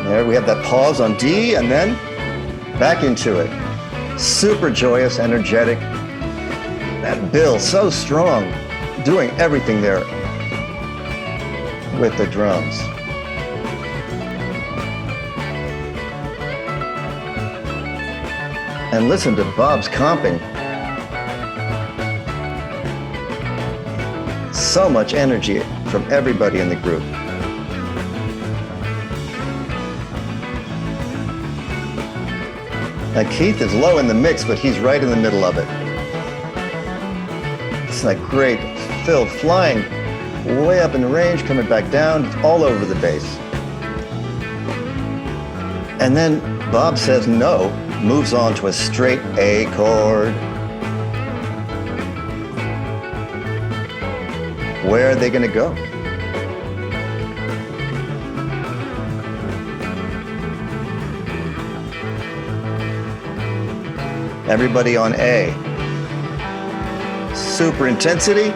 There we have that pause on D and then back into it. Super joyous, energetic. That bill so strong, doing everything there with the drums. And listen to Bob's comping. So much energy from everybody in the group. Now Keith is low in the mix, but he's right in the middle of it. It's like great Phil flying way up in the range, coming back down, all over the bass. And then Bob says no, moves on to a straight A chord. Where are they going to go? Everybody on A. Super intensity.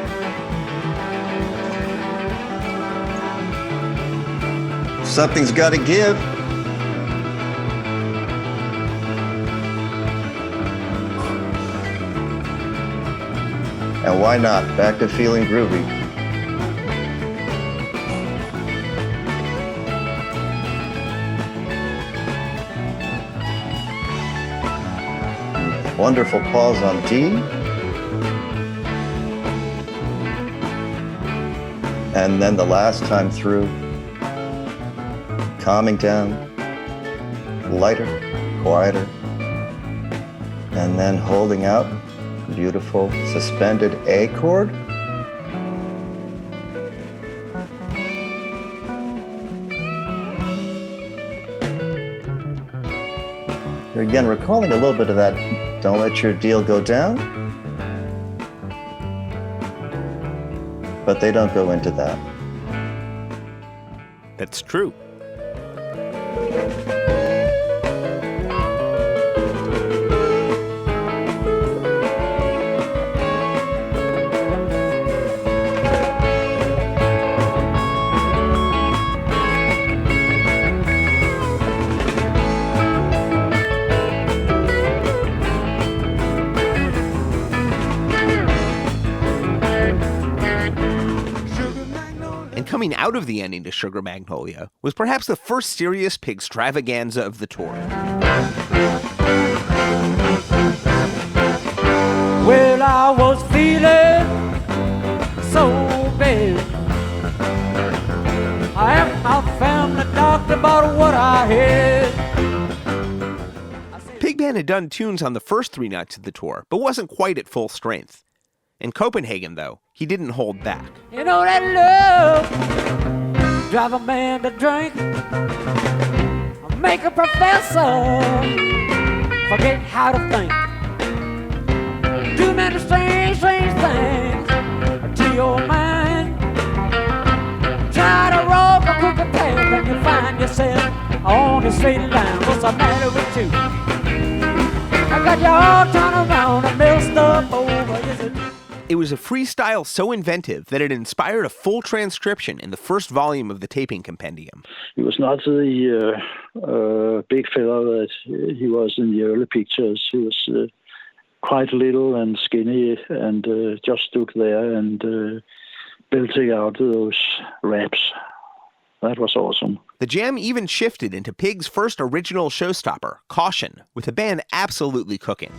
Something's got to give. And why not? Back to feeling groovy. Wonderful pause on D. And then the last time through, calming down, lighter, quieter, and then holding out, beautiful suspended A chord. Here again, recalling a little bit of that "Don't let your deal go down," but they don't go into that. That's true. Coming out of the ending to Sugar Magnolia was perhaps the first serious pigstravaganza of the tour. Well, I was feeling so bad. I found the doctor about what I had. Pigpen had done tunes on the first 3 nights of the tour, but wasn't quite at full strength. In Copenhagen, though, he didn't hold back. You know that love drive a man to drink, make a professor forget how to think. Too many strange things to your mind. Try to walk a crooked path and you find yourself on the straight line. What's the matter with you? I got you all turned around and messed up over. Yes, it was a freestyle so inventive that it inspired a full transcription in the first volume of the taping compendium. He was not the big fellow that he was in the early pictures. He was quite little and skinny and just stood there and belting out those raps. That was awesome. The jam even shifted into Pig's first original showstopper, Caution, with the band absolutely cooking.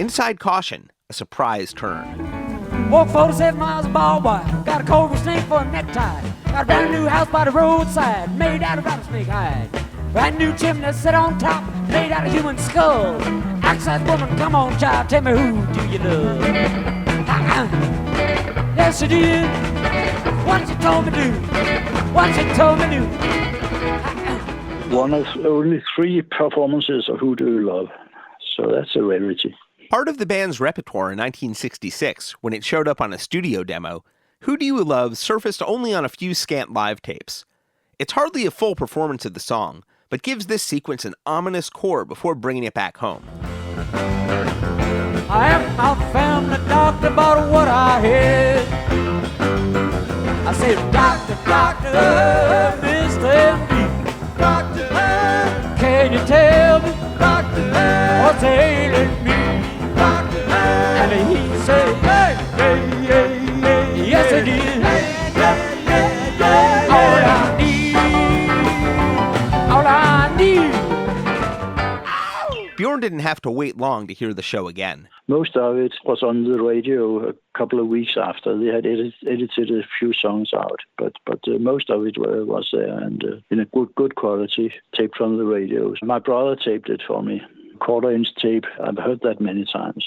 inside caution, a surprise turn. Walk 47 miles of barbed wire. Got a cobra snake for a necktie. Got a brand new house by the roadside, made out of rattlesnake hide. Brand new chimney set on top, made out of human skull. Axe-sized woman, come on, child, tell me who do you love? Yes, you did. What you told me do. What you told me do. One of only 3 performances of Who Do You Love? So that's a rarity. Part of the band's repertoire in 1966, when it showed up on a studio demo, Who Do You Love surfaced only on a few scant live tapes. It's hardly a full performance of the song, but gives this sequence an ominous core before bringing it back home. I am not family doctor, but what I heard. I said, doctor, doctor, Mr. MD. Doctor, can you tell me, doctor, what's ailing me? Doctor, and he said, hey, hey, hey, hey, yes it is. All I need. Bjørn didn't have to wait long to hear the show again. Most of it was on the radio a couple of weeks after. They had edited a few songs out, but most of it was there and in a good quality, taped from the radios. My brother taped it for me. 1/4-inch tape. I've heard that many times.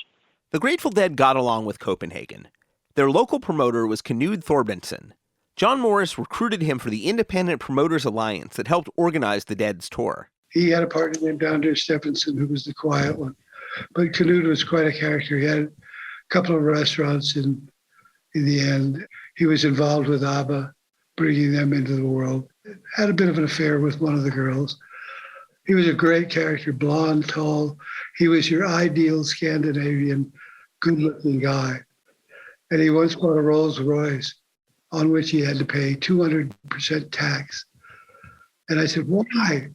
The Grateful Dead got along with Copenhagen. Their local promoter was Knud Thorbensen. John Morris recruited him for the Independent Promoters Alliance that helped organize the Dead's tour. He had a partner named Anders Stephenson, who was the quiet one. But Knud was quite a character. He had a couple of restaurants in the end. He was involved with ABBA, bringing them into the world. Had a bit of an affair with one of the girls. He was a great character, blonde, tall. He was your ideal Scandinavian, good-looking guy. And he once bought a Rolls Royce on which he had to pay 200% tax. And I said, why?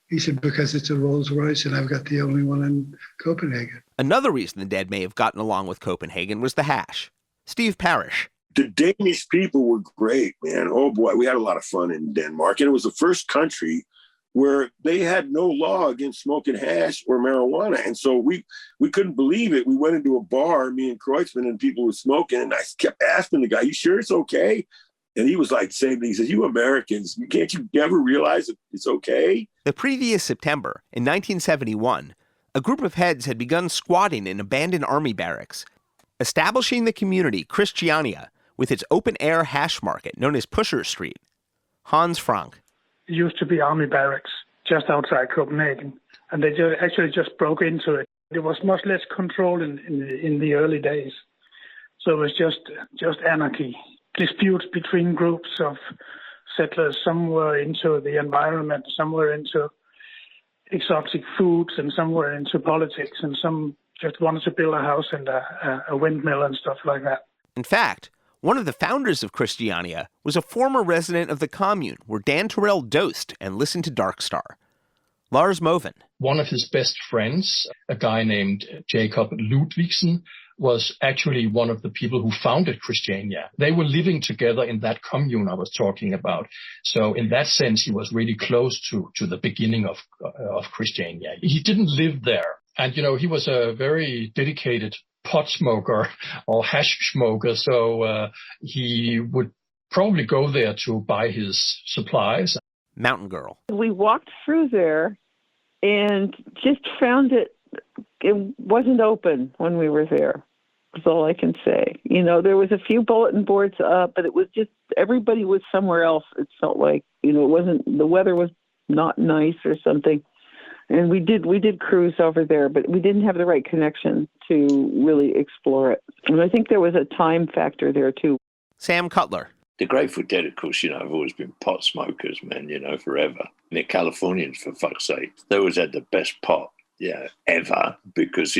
He said, because it's a Rolls Royce and I've got the only one in Copenhagen. Another reason the Dead may have gotten along with Copenhagen was the hash. Steve Parish. The Danish people were great, man. Oh boy, we had a lot of fun in Denmark. And it was the first country where they had no law against smoking hash or marijuana. And so we couldn't believe it. We went into a bar, me and Kreutzmann, and people were smoking. And I kept asking the guy, you sure it's okay? And he was like, same thing. He says, you Americans, can't you ever realize that it's okay? The previous September, in 1971, a group of heads had begun squatting in abandoned army barracks, establishing the community Christiania with its open-air hash market known as Pusher Street. Hans Francke. It used to be army barracks just outside Copenhagen, and they actually just broke into it. There was much less control in the early days, so it was just anarchy. Disputes between groups of settlers. Some were into the environment, some were into exotic foods, and some were into politics, and some just wanted to build a house and a windmill and stuff like that. In fact, one of the founders of Christiania was a former resident of the commune where Dan Terrell dosed and listened to Darkstar. Lars Movin. One of his best friends, a guy named Jacob Ludvigsen, was actually one of the people who founded Christiania. They were living together in that commune I was talking about. So in that sense, he was really close to the beginning of Christiania. He didn't live there. And, he was a very dedicated pot smoker or hash smoker. So he would probably go there to buy his supplies. Mountain Girl. We walked through there and just found it wasn't open when we were there. That's all I can say. There was a few bulletin boards up, but it was just everybody was somewhere else. It felt like, it wasn't, the weather was not nice or something. And we did cruise over there, but we didn't have the right connection to really explore it. And I think there was a time factor there too. Sam Cutler. The Grateful Dead, of course, have always been pot smokers, man, forever. And they're Californians, for fuck's sake. They always had the best pot, ever, because,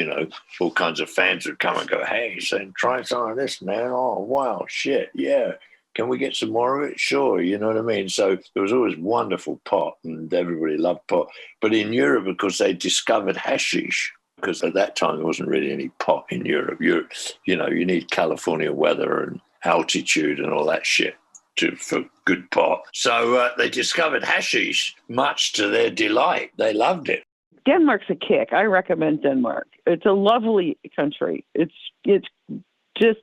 all kinds of fans would come and go, hey, try some of this, man. Oh, wow, shit, yeah. Can we get some more of it? Sure, you know what I mean? So there was always wonderful pot, and everybody loved pot. But in Europe, of course, they discovered hashish, because at that time there wasn't really any pot in Europe. You need California weather and altitude and all that shit for good pot. So they discovered hashish, much to their delight. They loved it. Denmark's a kick. I recommend Denmark. It's a lovely country. It's just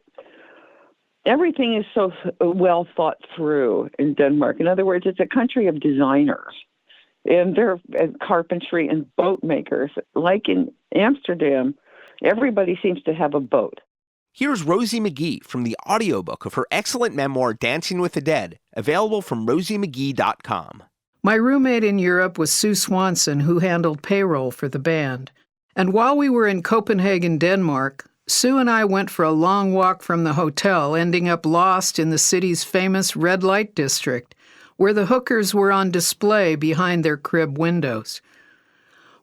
everything is so well thought through in Denmark. In other words, it's a country of designers, and they're carpentry and boat makers. Like in Amsterdam, everybody seems to have a boat. Here's Rosie McGee from the audiobook of her excellent memoir, Dancing with the Dead, available from rosiemcgee.com. My roommate in Europe was Sue Swanson, who handled payroll for the band. And while we were in Copenhagen, Denmark, Sue and I went for a long walk from the hotel, ending up lost in the city's famous red light district, where the hookers were on display behind their crib windows.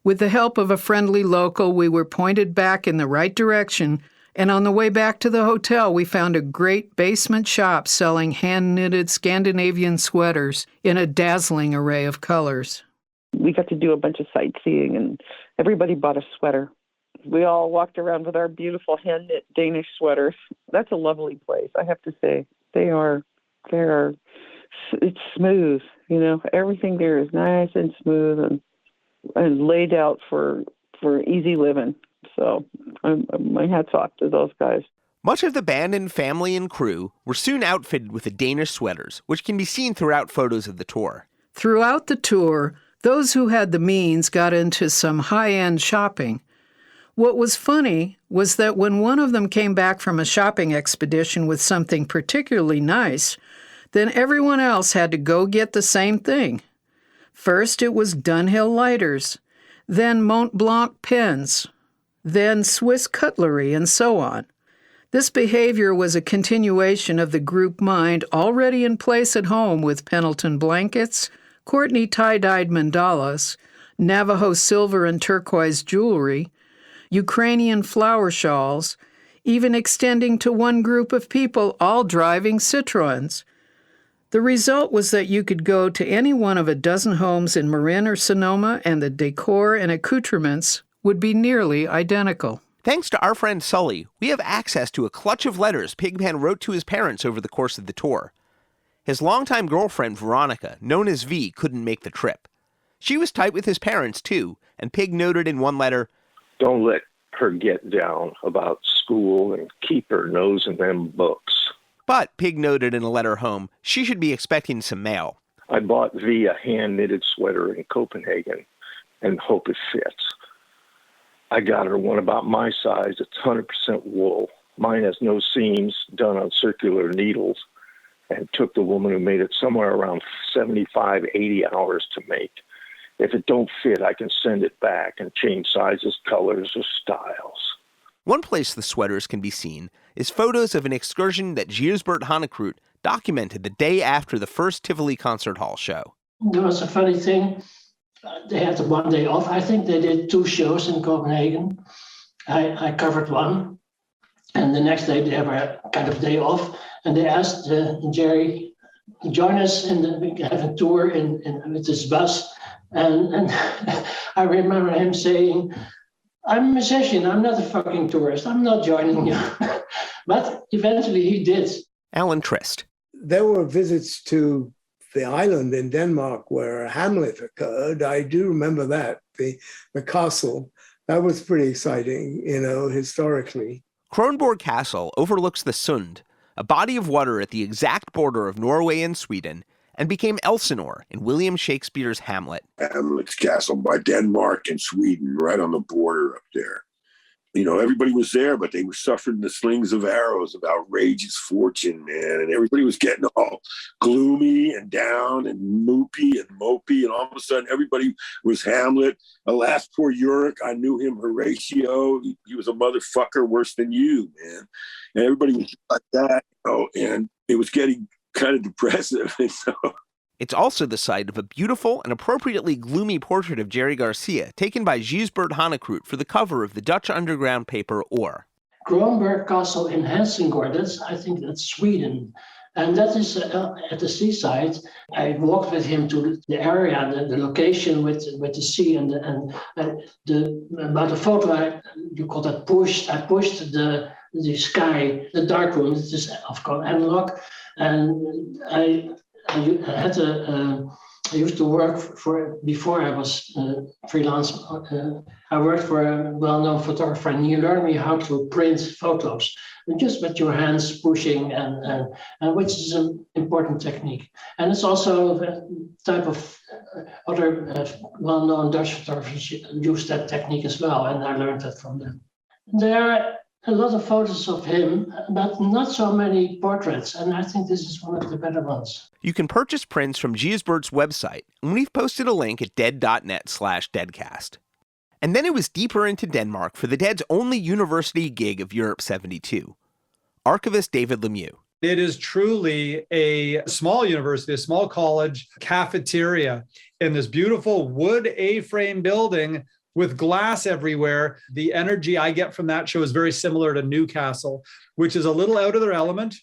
With the help of a friendly local, we were pointed back in the right direction, and on the way back to the hotel, we found a great basement shop selling hand-knitted Scandinavian sweaters in a dazzling array of colors. We got to do a bunch of sightseeing, and everybody bought a sweater. We all walked around with our beautiful hand-knit Danish sweaters. That's a lovely place, I have to say. It's smooth, you know. Everything there is nice and smooth and laid out for easy living. So my hat's off to those guys. Much of the band and family and crew were soon outfitted with the Danish sweaters, which can be seen throughout photos of the tour. Throughout the tour, those who had the means got into some high-end shopping. What was funny was that when one of them came back from a shopping expedition with something particularly nice, then everyone else had to go get the same thing. First it was Dunhill lighters, then Mont Blanc pens, then Swiss cutlery, and so on. This behavior was a continuation of the group mind already in place at home with Pendleton blankets, Courtney tie-dyed mandalas, Navajo silver and turquoise jewelry, Ukrainian flower shawls, even extending to one group of people all driving Citroëns. The result was that you could go to any one of a dozen homes in Marin or Sonoma, and the decor and accoutrements would be nearly identical. Thanks to our friend Sully, we have access to a clutch of letters Pigpen wrote to his parents over the course of the tour. His longtime girlfriend, Veronica, known as V, couldn't make the trip. She was tight with his parents, too, and Pig noted in one letter, "Don't let her get down about school and keep her nose in them books." But, Pig noted in a letter home, she should be expecting some mail. "I bought V a hand-knitted sweater in Copenhagen and hope it fits. I got her one about my size. It's 100% wool. Mine has no seams, done on circular needles, and took the woman who made it somewhere around 75, 80 hours to make. If it don't fit, I can send it back and change sizes, colors, or styles." One place the sweaters can be seen is photos of an excursion that Gijsbert Hanekroot documented the day after the first Tivoli Concert Hall show. There was a funny thing. They had one day off. I think they did 2 shows in Copenhagen. I covered one. And the next day they have a kind of day off. And they asked Jerry, join us we have a tour with this bus. And I remember him saying, "I'm a musician, I'm not a fucking tourist, I'm not joining you." But eventually he did. Alan Trist. There were visits to the island in Denmark where Hamlet occurred. I do remember that, the castle. That was pretty exciting, historically. Kronborg Castle overlooks the Sund, a body of water at the exact border of Norway and Sweden, and became Elsinore in William Shakespeare's Hamlet. Hamlet's castle by Denmark and Sweden, right on the border up there. Everybody was there, but they were suffering the slings of arrows of outrageous fortune, man. And everybody was getting all gloomy and down and moopy and mopey. And all of a sudden, everybody was Hamlet. Alas, poor Ulrich, I knew him, Horatio. He was a motherfucker worse than you, man. And everybody was like that, and it was getting kind of depressive. And so it's also the site of a beautiful and appropriately gloomy portrait of Jerry Garcia, taken by Gijsbert Hanekroot for the cover of the Dutch underground paper Or. Kronborg Castle in Helsingborg, I think that's Sweden. And that is at the seaside. I walked with him to the area, the location with the sea and about the photo, you call that pushed. I pushed the sky, the dark room. This is of course analog, and I had I used to work before I was freelance. I worked for a well-known photographer, and he learned me how to print photos, and just with your hands pushing, and which is an important technique. And it's also a type of other well-known Dutch photographers use that technique as well, and I learned that from them. There are a lot of photos of him, but not so many portraits, and I think this is one of the better ones. You can purchase prints from Gijsbert's website, and we've posted a link at dead.net/deadcast. And then it was deeper into Denmark for the Dead's only university gig of Europe 72. Archivist David Lemieux. It is truly a small university, a small college cafeteria in this beautiful wood A-frame building with glass everywhere. The energy I get from that show is very similar to Newcastle, which is a little out of their element,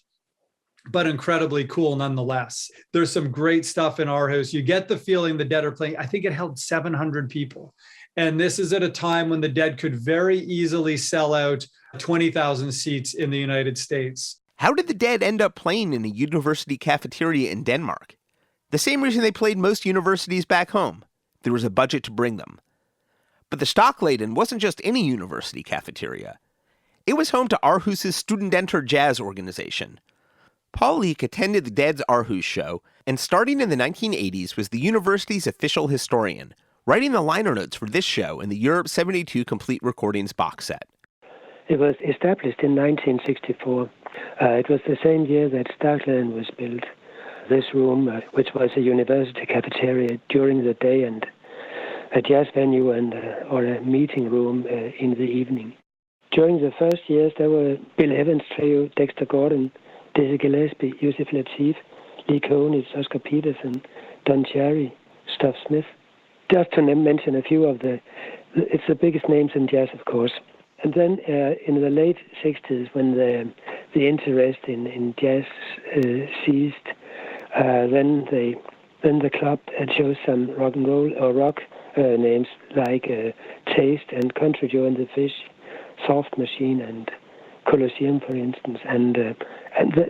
but incredibly cool nonetheless. There's some great stuff in Aarhus. You get the feeling the Dead are playing. I think it held 700 people. And this is at a time when the Dead could very easily sell out 20,000 seats in the United States. How did the Dead end up playing in a university cafeteria in Denmark? The same reason they played most universities back home. There was a budget to bring them. But the Stockladen wasn't just any university cafeteria. It was home to Aarhus' Studenter Jazz organization. Palle attended the Dead's Aarhus show, and starting in the 1980s was the university's official historian, writing the liner notes for this show in the Europe 72 Complete Recordings box set. It was established in 1964. It was the same year that Stockladen was built. This room, which was a university cafeteria during the day and a jazz venue or a meeting room in the evening. During the first years, there were Bill Evans Trio, Dexter Gordon, Dizzy Gillespie, Yusuf Lateef, Lee Konitz, Oscar Peterson, Don Cherry, Stuff Smith. Just to mention a few of it's the biggest names in jazz, of course. And then in the late 60s, when the interest in jazz ceased, then the club chose some rock and roll or rock names like Taste and Country Joe and the Fish, Soft Machine and Colosseum, for instance, and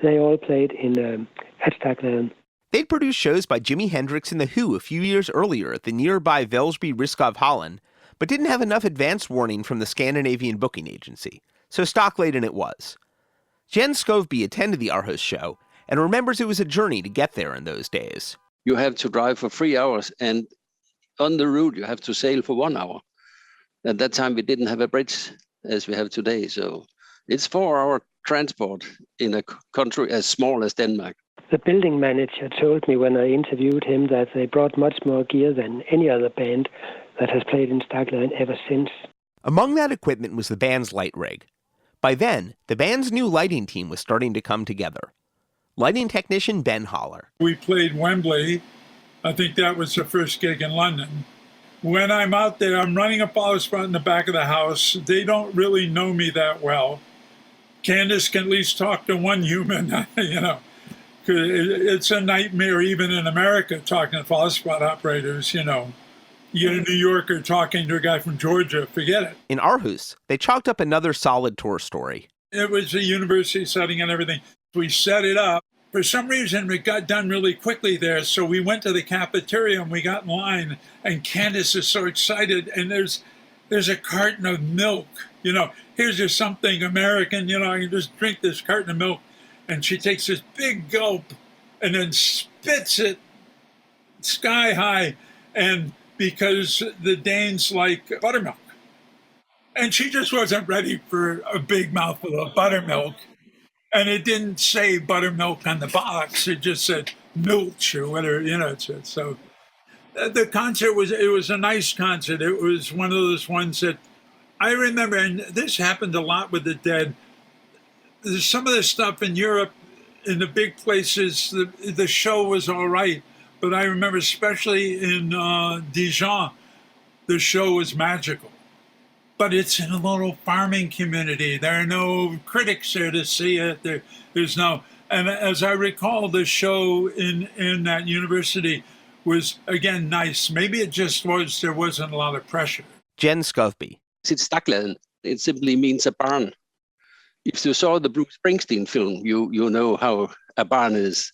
they all played at Stockladen. They'd produced shows by Jimi Hendrix and The Who a few years earlier at the nearby Velsby Riskov Holland, but didn't have enough advance warning from the Scandinavian booking agency, so Stockladen it was. Jen Skovby attended the Aarhus show and remembers it was a journey to get there in those days. You have to drive for 3 hours, and on the route you have to sail for 1 hour. At that time we didn't have a bridge as we have today, so it's 4-hour transport in a country as small as Denmark. The building manager told me when I interviewed him that they brought much more gear than any other band that has played in Stockladen ever since. Among that equipment was the band's light rig. By then, the band's new lighting team was starting to come together. Lighting technician Ben Holler. We played Wembley. I think that was the first gig in London. When I'm out there, I'm running a follow spot in the back of the house. They don't really know me that well. Candace can at least talk to one human, you know. It's a nightmare even in America talking to follow spot operators, you know. You get a New Yorker talking to a guy from Georgia, forget it. In Aarhus, they chalked up another solid tour story. It was a university setting and everything. We set it up. For some reason, it got done really quickly there, so we went to the cafeteria and we got in line, and Candace is so excited, and there's a carton of milk. You know, here's just something American, you know, I can just drink this carton of milk. And she takes this big gulp and then spits it sky high, and because the Danes like buttermilk. And she just wasn't ready for a big mouthful of buttermilk. And it didn't say buttermilk on the box. It just said milch or whatever, you know. So the concert was a nice concert. It was one of those ones that I remember, and this happened a lot with the Dead. There's some of the stuff in Europe, in the big places, the show was all right. But I remember especially in Dijon, the show was magical. But it's in a little farming community. There are no critics there to see it. There's no, and as I recall, the show in that university was, again, nice. Maybe it just was, there wasn't a lot of pressure. Jen Skovby. It's Stockladen. It simply means a barn. If you saw the Bruce Springsteen film, you know how a barn is.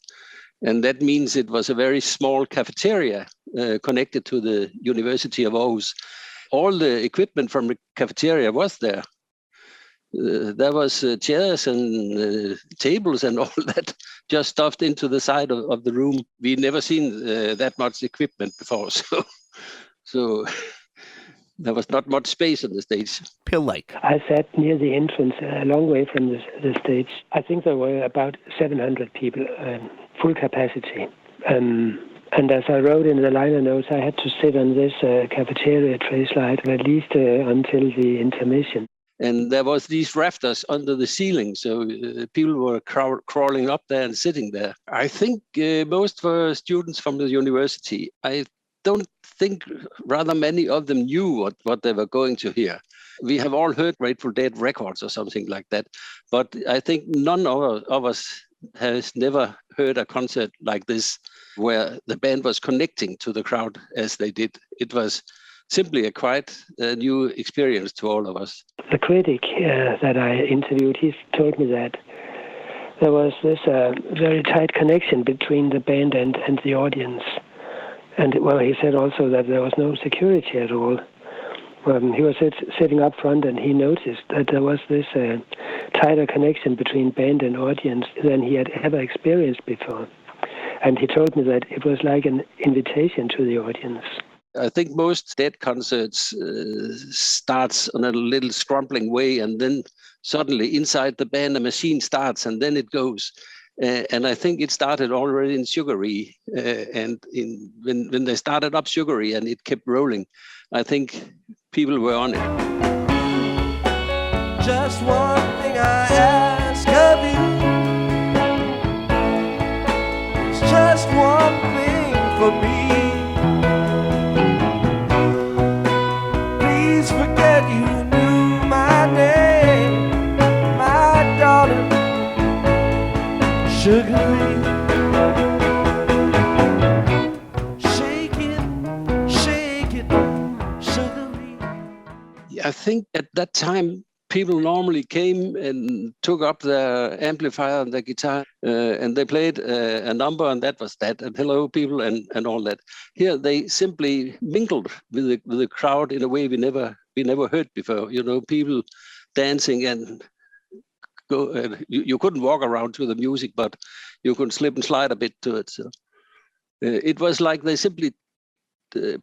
And that means it was a very small cafeteria connected to the University of Aarhus. All the equipment from the cafeteria was there. There was chairs and tables and all that just stuffed into the side of the room. We'd never seen that much equipment before, so there was not much space on the stage. Like. I sat near the entrance, a long way from the stage. I think there were about 700 people, full capacity. And as I wrote in the liner notes, I had to sit on this cafeteria tray slide at least until the intermission. And there was these rafters under the ceiling, so people were crawling up there and sitting there. I think most were students from the university. I don't think rather many of them knew what they were going to hear. We have all heard Grateful Dead records or something like that, but I think none of us has never heard a concert like this where the band was connecting to the crowd as they did. It was simply a quite new experience to all of us. The critic that I interviewed, he told me that there was this very tight connection between the band and the audience. And well, he said also that there was no security at all. He was sitting up front and he noticed that there was this tighter connection between band and audience than he had ever experienced before. And he told me that it was like an invitation to the audience. I think most Dead concerts starts on a little scrumbling way, and then suddenly inside the band a machine starts and then it goes. And I think it started already in Sugary, and when they started up Sugary and it kept rolling, I think people were on it. Just one thing I ask of you. It's just one thing for me. Please forget you knew my name, my darling. Sugary, shake it, sugary. I think at that time, people normally came and took up their amplifier and their guitar, and they played a number, and that was that, and hello people and all that. Here they simply mingled with the crowd in a way we never heard before. You know, people dancing and go. You couldn't walk around to the music, but you could slip and slide a bit to it. So it was like they simply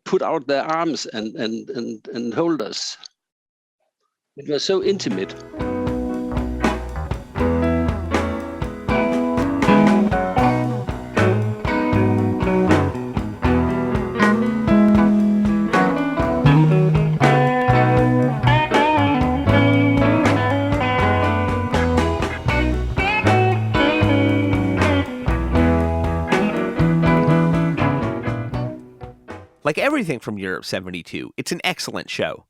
put out their arms and hold us. It was so intimate. Like everything from Europe 72, it's an excellent show.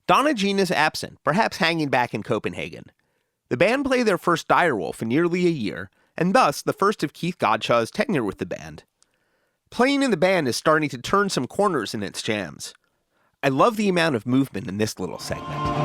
Donna Jean is absent, perhaps hanging back in Copenhagen. The band play their first Direwolf in nearly a year, and thus the first of Keith Godchaux's tenure with the band. Playing in the band is starting to turn some corners in its jams. I love the amount of movement in this little segment.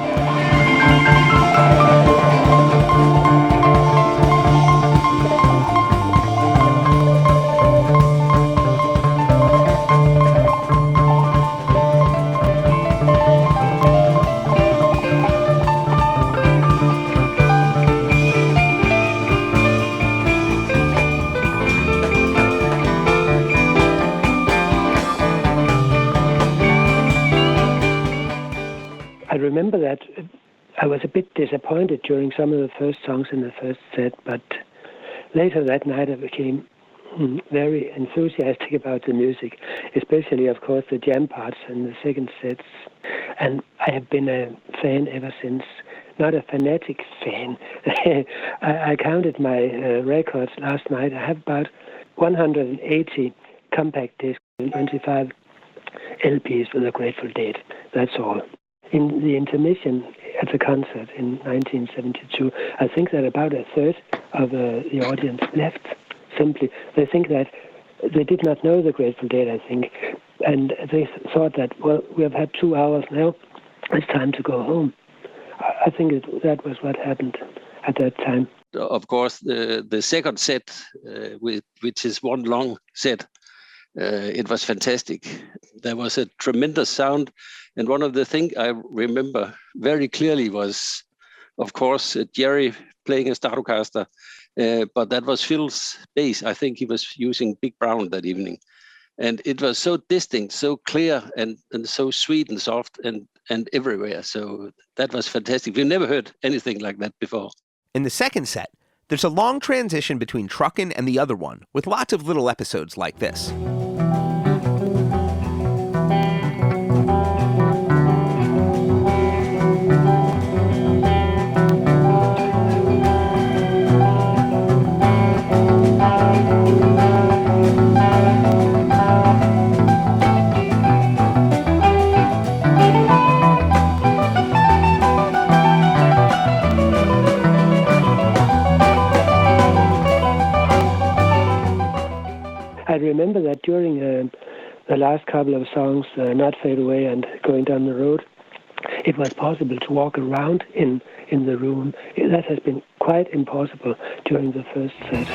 I remember that I was a bit disappointed during some of the first songs in the first set, but later that night I became very enthusiastic about the music, especially, of course, the jam parts and the second sets. And I have been a fan ever since. Not a fanatic fan. I counted my records last night. I have about 180 compact discs and 25 LPs with the Grateful Dead. That's all. In the intermission at the concert in 1972, I think that about a third of the audience left. Simply, they think that they did not know the Grateful Dead, I think, and they thought that, well, we have had 2 hours now, it's time to go home. I think that was what happened. at that time. Of course, the second set, which is one long set, it was fantastic. There was a tremendous sound. And one of the things I remember very clearly was, of course, Jerry playing a Stratocaster, but that was Phil's bass. I think he was using Big Brown that evening. And it was so distinct, so clear, and so sweet and soft and everywhere. So that was fantastic. We've never heard anything like that before. In the second set, there's a long transition between Truckin' and the other one, with lots of little episodes like this. I remember that during the last couple of songs, Not Fade Away and Going Down the Road, it was possible to walk around in the room. That has been quite impossible during the first set.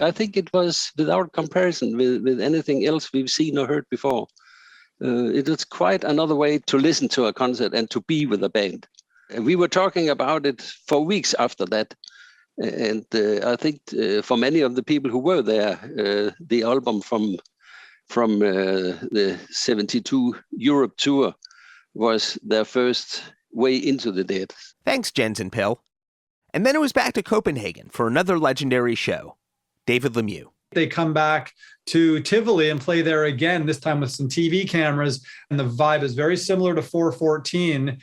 I think it was without comparison with anything else we've seen or heard before. It was quite another way to listen to a concert and to be with a band. We were talking about it for weeks after that. And I think for many of the people who were there, the album from the 72 Europe tour was their first way into the Dead. Thanks, Jens and Pill. And then it was back to Copenhagen for another legendary show. David Lemieux. They come back to Tivoli and play there again, this time with some TV cameras. And the vibe is very similar to 414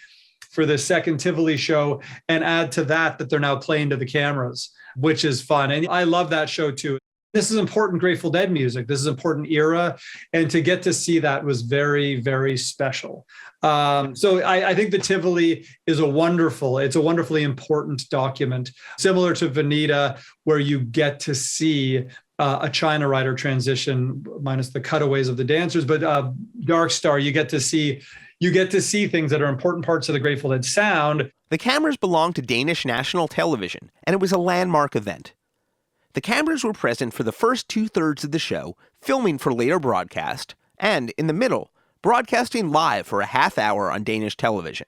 for the second Tivoli show. And add to that they're now playing to the cameras, which is fun. And I love that show too. This is important Grateful Dead music. This is important era. And to get to see that was very, very special. So I think the Tivoli is a wonderfully important document, similar to Veneta, where you get to see a China Rider transition, minus the cutaways of the dancers. But Dark Star, you get to see things that are important parts of the Grateful Dead sound. The cameras belonged to Danish national television, and it was a landmark event. The cameras were present for the first 2/3 of the show, filming for later broadcast, and in the middle, broadcasting live for a half hour on Danish television.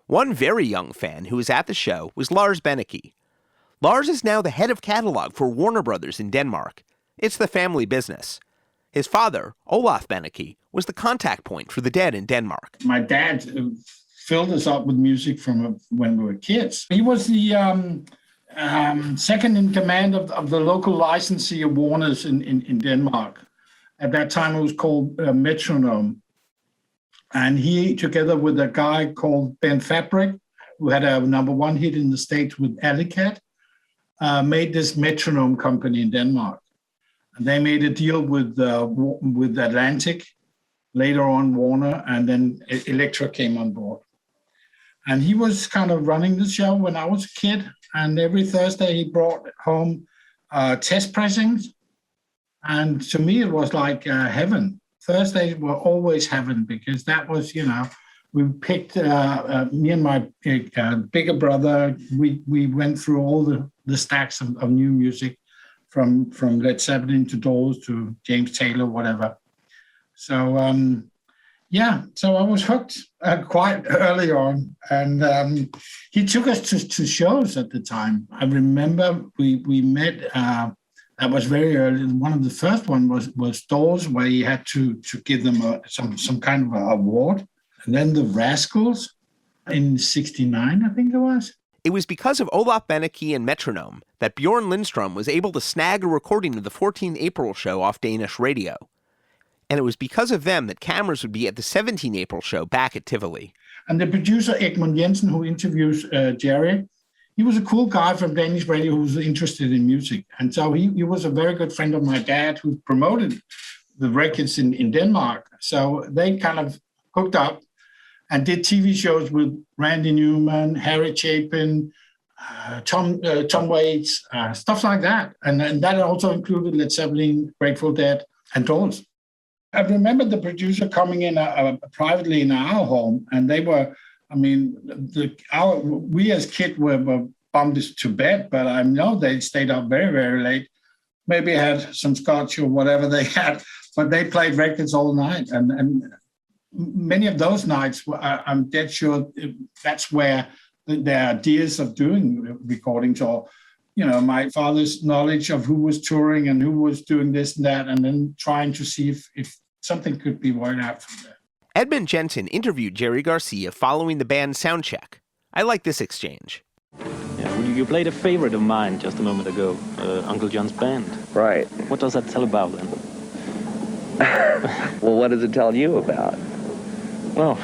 One very young fan who was at the show was Lars Bennike. Lars is now the head of catalog for Warner Brothers in Denmark. It's the family business. His father, Olaf Bennike, was the contact point for the Dead in Denmark. My dad filled us up with music from when we were kids. He was the second in command of the local licensee of Warner's in Denmark. At that time, it was called Metronome. And he, together with a guy called Ben Fabric, who had a #1 hit in the States with Alley Cat, made this Metronome company in Denmark. And they made a deal with Atlantic, later on Warner, and then Elektra came on board. And he was kind of running the show when I was a kid. And every Thursday he brought home test pressings. And to me, it was like heaven. Thursdays were always heaven because that was, we picked, me and my bigger brother, we went through all the stacks of new music from Led Zeppelin to Doors to James Taylor, whatever. So, so I was hooked quite early on. And he took us to shows at the time. I remember we met... that was very early. One of the first one was Doors, where he had to give them some kind of a award. And then the Rascals in 1969, I think it was. It was because of Olaf Bennike and Metronome that Bjørn Lindstrøm was able to snag a recording of the 14 April show off Danish radio. And it was because of them that cameras would be at the 17 April show back at Tivoli. And the producer, Egmont Jensen, who interviews Jerry, he was a cool guy from Danish radio who was interested in music. And so he was a very good friend of my dad who promoted the records in Denmark. So they kind of hooked up and did TV shows with Randy Newman, Harry Chapin, Tom Waits, stuff like that. And that also included Led Zeppelin, Grateful Dead, and Doors. I remember the producer coming in privately in our home, and they were, I mean, we as kids were bummed to bed, but I know they stayed up very, very late. Maybe had some scotch or whatever they had, but they played records all night. And many of those nights, I'm dead sure that's where their ideas of doing recordings, or, you know, my father's knowledge of who was touring and who was doing this and that, and then trying to see if something could be worked out from there. Edmund Jensen interviewed Jerry Garcia following the band's sound check. I like this exchange. Yeah, you played a favorite of mine just a moment ago, Uncle John's Band. Right. What does that tell about them? Well, what does it tell you about? Well,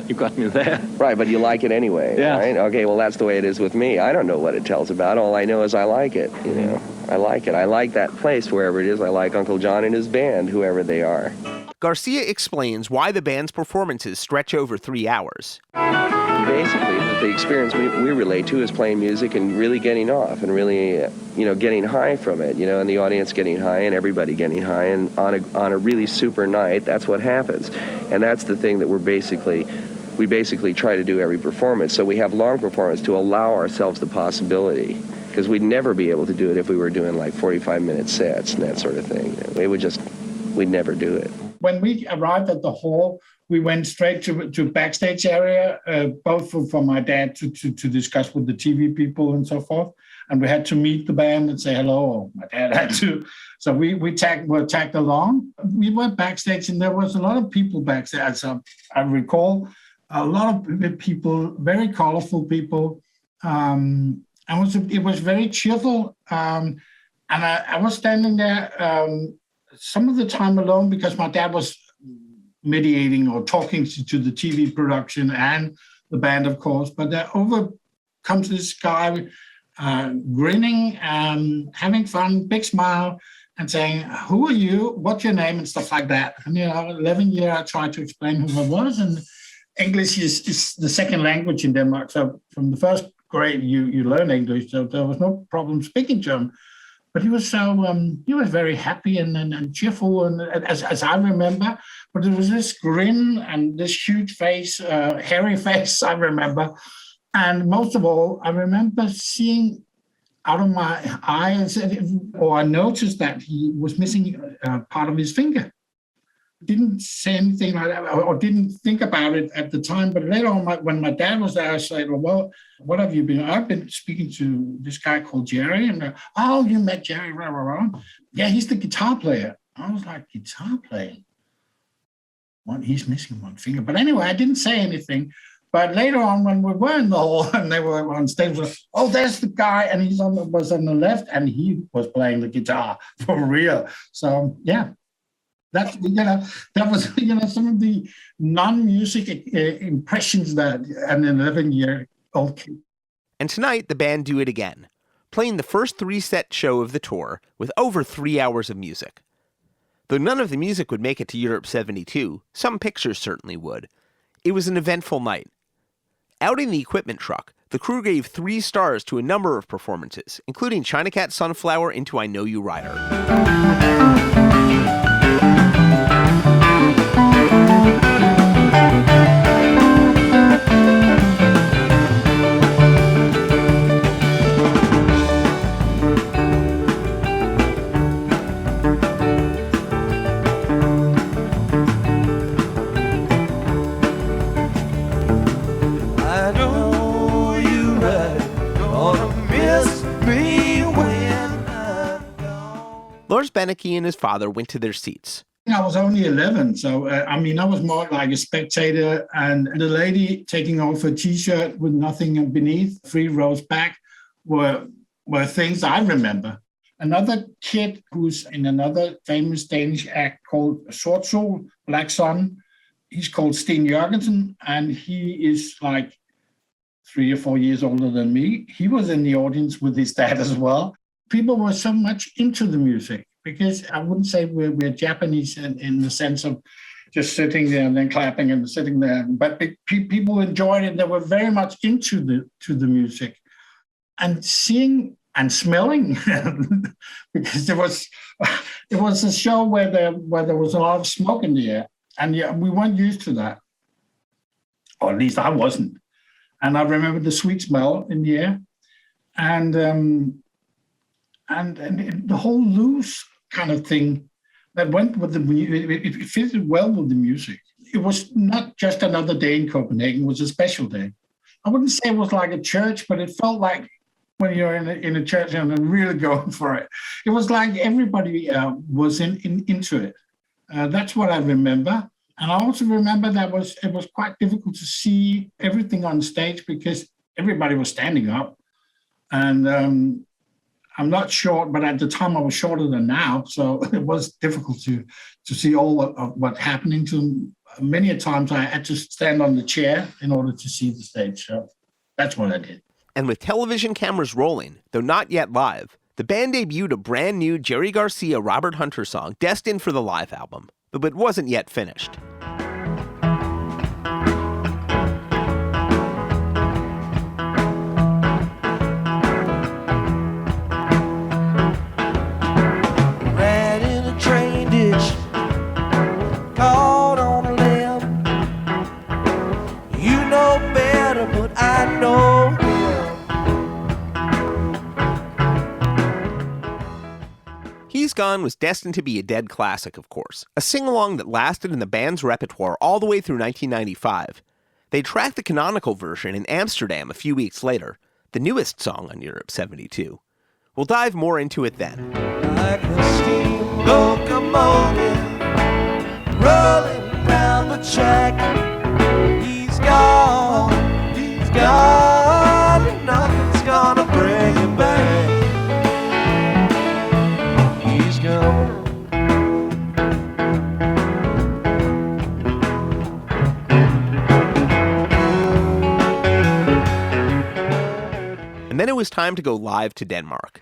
you got me there. Right, but you like it anyway, yeah. Right? Okay, well, that's the way it is with me. I don't know what it tells about. All I know is I like it, you know. I like it. I like that place, wherever it is. I like Uncle John and his band, whoever they are. Garcia explains why the band's performances stretch over 3 hours. Basically, the experience we relate to is playing music and really getting off and really, getting high from it, and the audience getting high and everybody getting high. And on a really super night, that's what happens. And that's the thing that we basically try to do every performance. So we have long performance to allow ourselves the possibility, because we'd never be able to do it if we were doing like 45-minute sets and that sort of thing. We'd never do it. When we arrived at the hall, we went straight to backstage area, both for my dad to discuss with the TV people and so forth. And we had to meet the band and say hello. My dad had to. So we were tagged along. We went backstage, and there was a lot of people backstage. So I recall a lot of people, very colorful people. It was very cheerful. And I was standing there some of the time alone, because my dad was mediating or talking to the TV production and the band, of course. But there over comes this guy grinning, having fun, big smile, and saying, "Who are you? What's your name?" and stuff like that. And 11 years I tried to explain who I was, and English is the second language in Denmark. So from the first grade you learn English, so there was no problem speaking to him. But he was he was very happy and cheerful, and as I remember. But there was this grin and this huge face, hairy face, I remember. And most of all, I remember seeing out of my eyes, or I noticed that he was missing part of his finger. Didn't say anything like that, or didn't think about it at the time. But later on, when my dad was there, I said, "Well, what have you been?" I've been speaking to this guy called Jerry, and "Oh, you met Jerry? Rah, rah, rah. Yeah, he's the guitar player." I was like, "Guitar playing? Well, he's missing one finger." But anyway, I didn't say anything. But later on, when we were in the hall and they were on stage, "Oh, there's the guy," and was on the left, and he was playing the guitar for real. So yeah. That was some of the non-music impressions that an 11-year-old kid. And tonight, the band do it again, playing the first 3-set show of the tour with over 3 hours of music. Though none of the music would make it to Europe 72, some pictures certainly would. It was an eventful night. Out in the equipment truck, the crew gave 3 stars to a number of performances, including China Cat Sunflower into I Know You Rider. Lars, Bennike, and his father went to their seats. I was only 11, so I was more like a spectator, and the lady taking off her T-shirt with nothing beneath, 3 rows back, were things I remember. Another kid who's in another famous Danish act called Sort Sol, Black Sun, he's called Sten Jørgensen, and he is like 3 or 4 years older than me. He was in the audience with his dad as well. People were so much into the music because I wouldn't say we're Japanese in the sense of just sitting there and then clapping and sitting there. But people enjoyed it. They were very much into the music and seeing and smelling because it was a show where there was a lot of smoke in the air, and we weren't used to that, or at least I wasn't. And I remember the sweet smell in the air, and the whole loose kind of thing that went with the music. It fitted well with the music. It was not just another day in Copenhagen. It was a special day. I wouldn't say it was like a church, but it felt like when you're in a church and really going for it. It was like everybody was into it. That's what I remember. And I also remember that it was quite difficult to see everything on stage because everybody was standing up. And I'm not short, but at the time I was shorter than now. So it was difficult to see all of what's happening to them. Many a times I had to stand on the chair in order to see the stage. So that's what I did. And with television cameras rolling, though not yet live, the band debuted a brand new Jerry Garcia Robert Hunter song destined for the live album, but it wasn't yet finished. Ran in a train ditch, caught on a limb. You know better, but I know. He's Gone was destined to be a Dead classic, of course, a sing-along that lasted in the band's repertoire all the way through 1995. They tracked the canonical version in Amsterdam a few weeks later, the newest song on Europe 72. We'll dive more into it then. Like a steam locomotive rolling down the track. He's gone, and nothing's gonna bring him back. He's gone. And then it was time to go live to Denmark.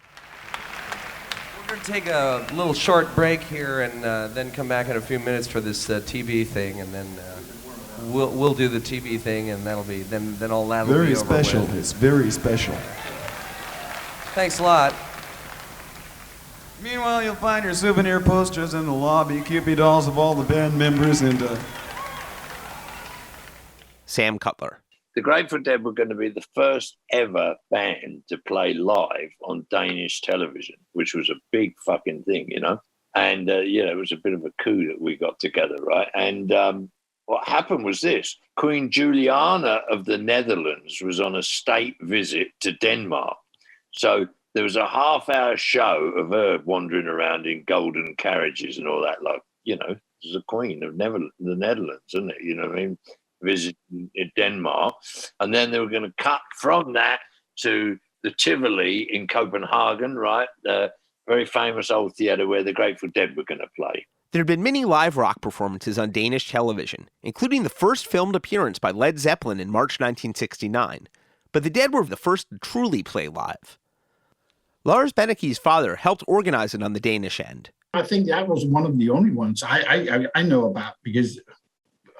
We're going to take a little short break here and then come back in a few minutes for this TV thing, and then we'll do the TV thing, and that'll be then all that'll very be over special. with. It's very special. Thanks a lot. Meanwhile, you'll find your souvenir posters in the lobby, Cupid dolls of all the band members, and Sam Cutler. The Grateful Dead were going to be the first ever band to play live on Danish television, which was a big fucking thing, you know? And, it was a bit of a coup that we got together, right? And what happened was this. Queen Juliana of the Netherlands was on a state visit to Denmark. So there was a half-hour show of her wandering around in golden carriages and all that, like, she's the queen of the Netherlands, isn't it? You know what I mean? Visit in Denmark, and then they were going to cut from that to the Tivoli in Copenhagen, right? The very famous old theatre where the Grateful Dead were going to play. There had been many live rock performances on Danish television, including the first filmed appearance by Led Zeppelin in March 1969, but the Dead were the first to truly play live. Lars Bennike's father helped organize it on the Danish end. I think that was one of the only ones I know about, because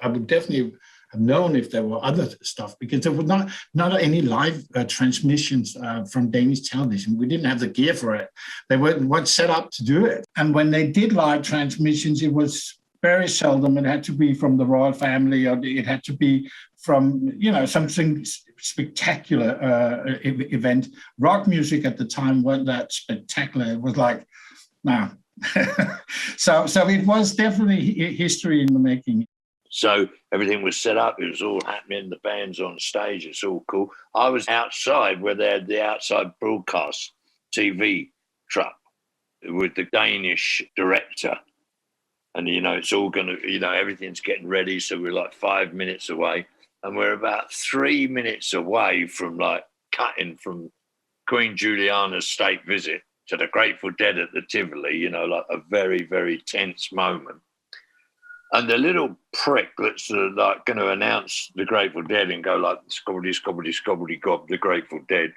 I would definitely have known if there were other stuff, because there were not any live transmissions from Danish television. We didn't have the gear for it. They weren't set up to do it. And when they did live transmissions, it was very seldom. It had to be from the royal family, or it had to be from, something spectacular event. Rock music at the time wasn't that spectacular. It was like, no. So it was definitely history in the making. So everything was set up. It was all happening. The band's on stage. It's all cool. I was outside where they had the outside broadcast TV truck with the Danish director. And, it's all going to, everything's getting ready. So we're like 5 minutes away. And we're about 3 minutes away from cutting from Queen Juliana's state visit to the Grateful Dead at the Tivoli, like a very, very tense moment. And the little prick that's like going to announce the Grateful Dead and go like, "Scobbity, scobbity, scobbity, gob, the Grateful Dead,"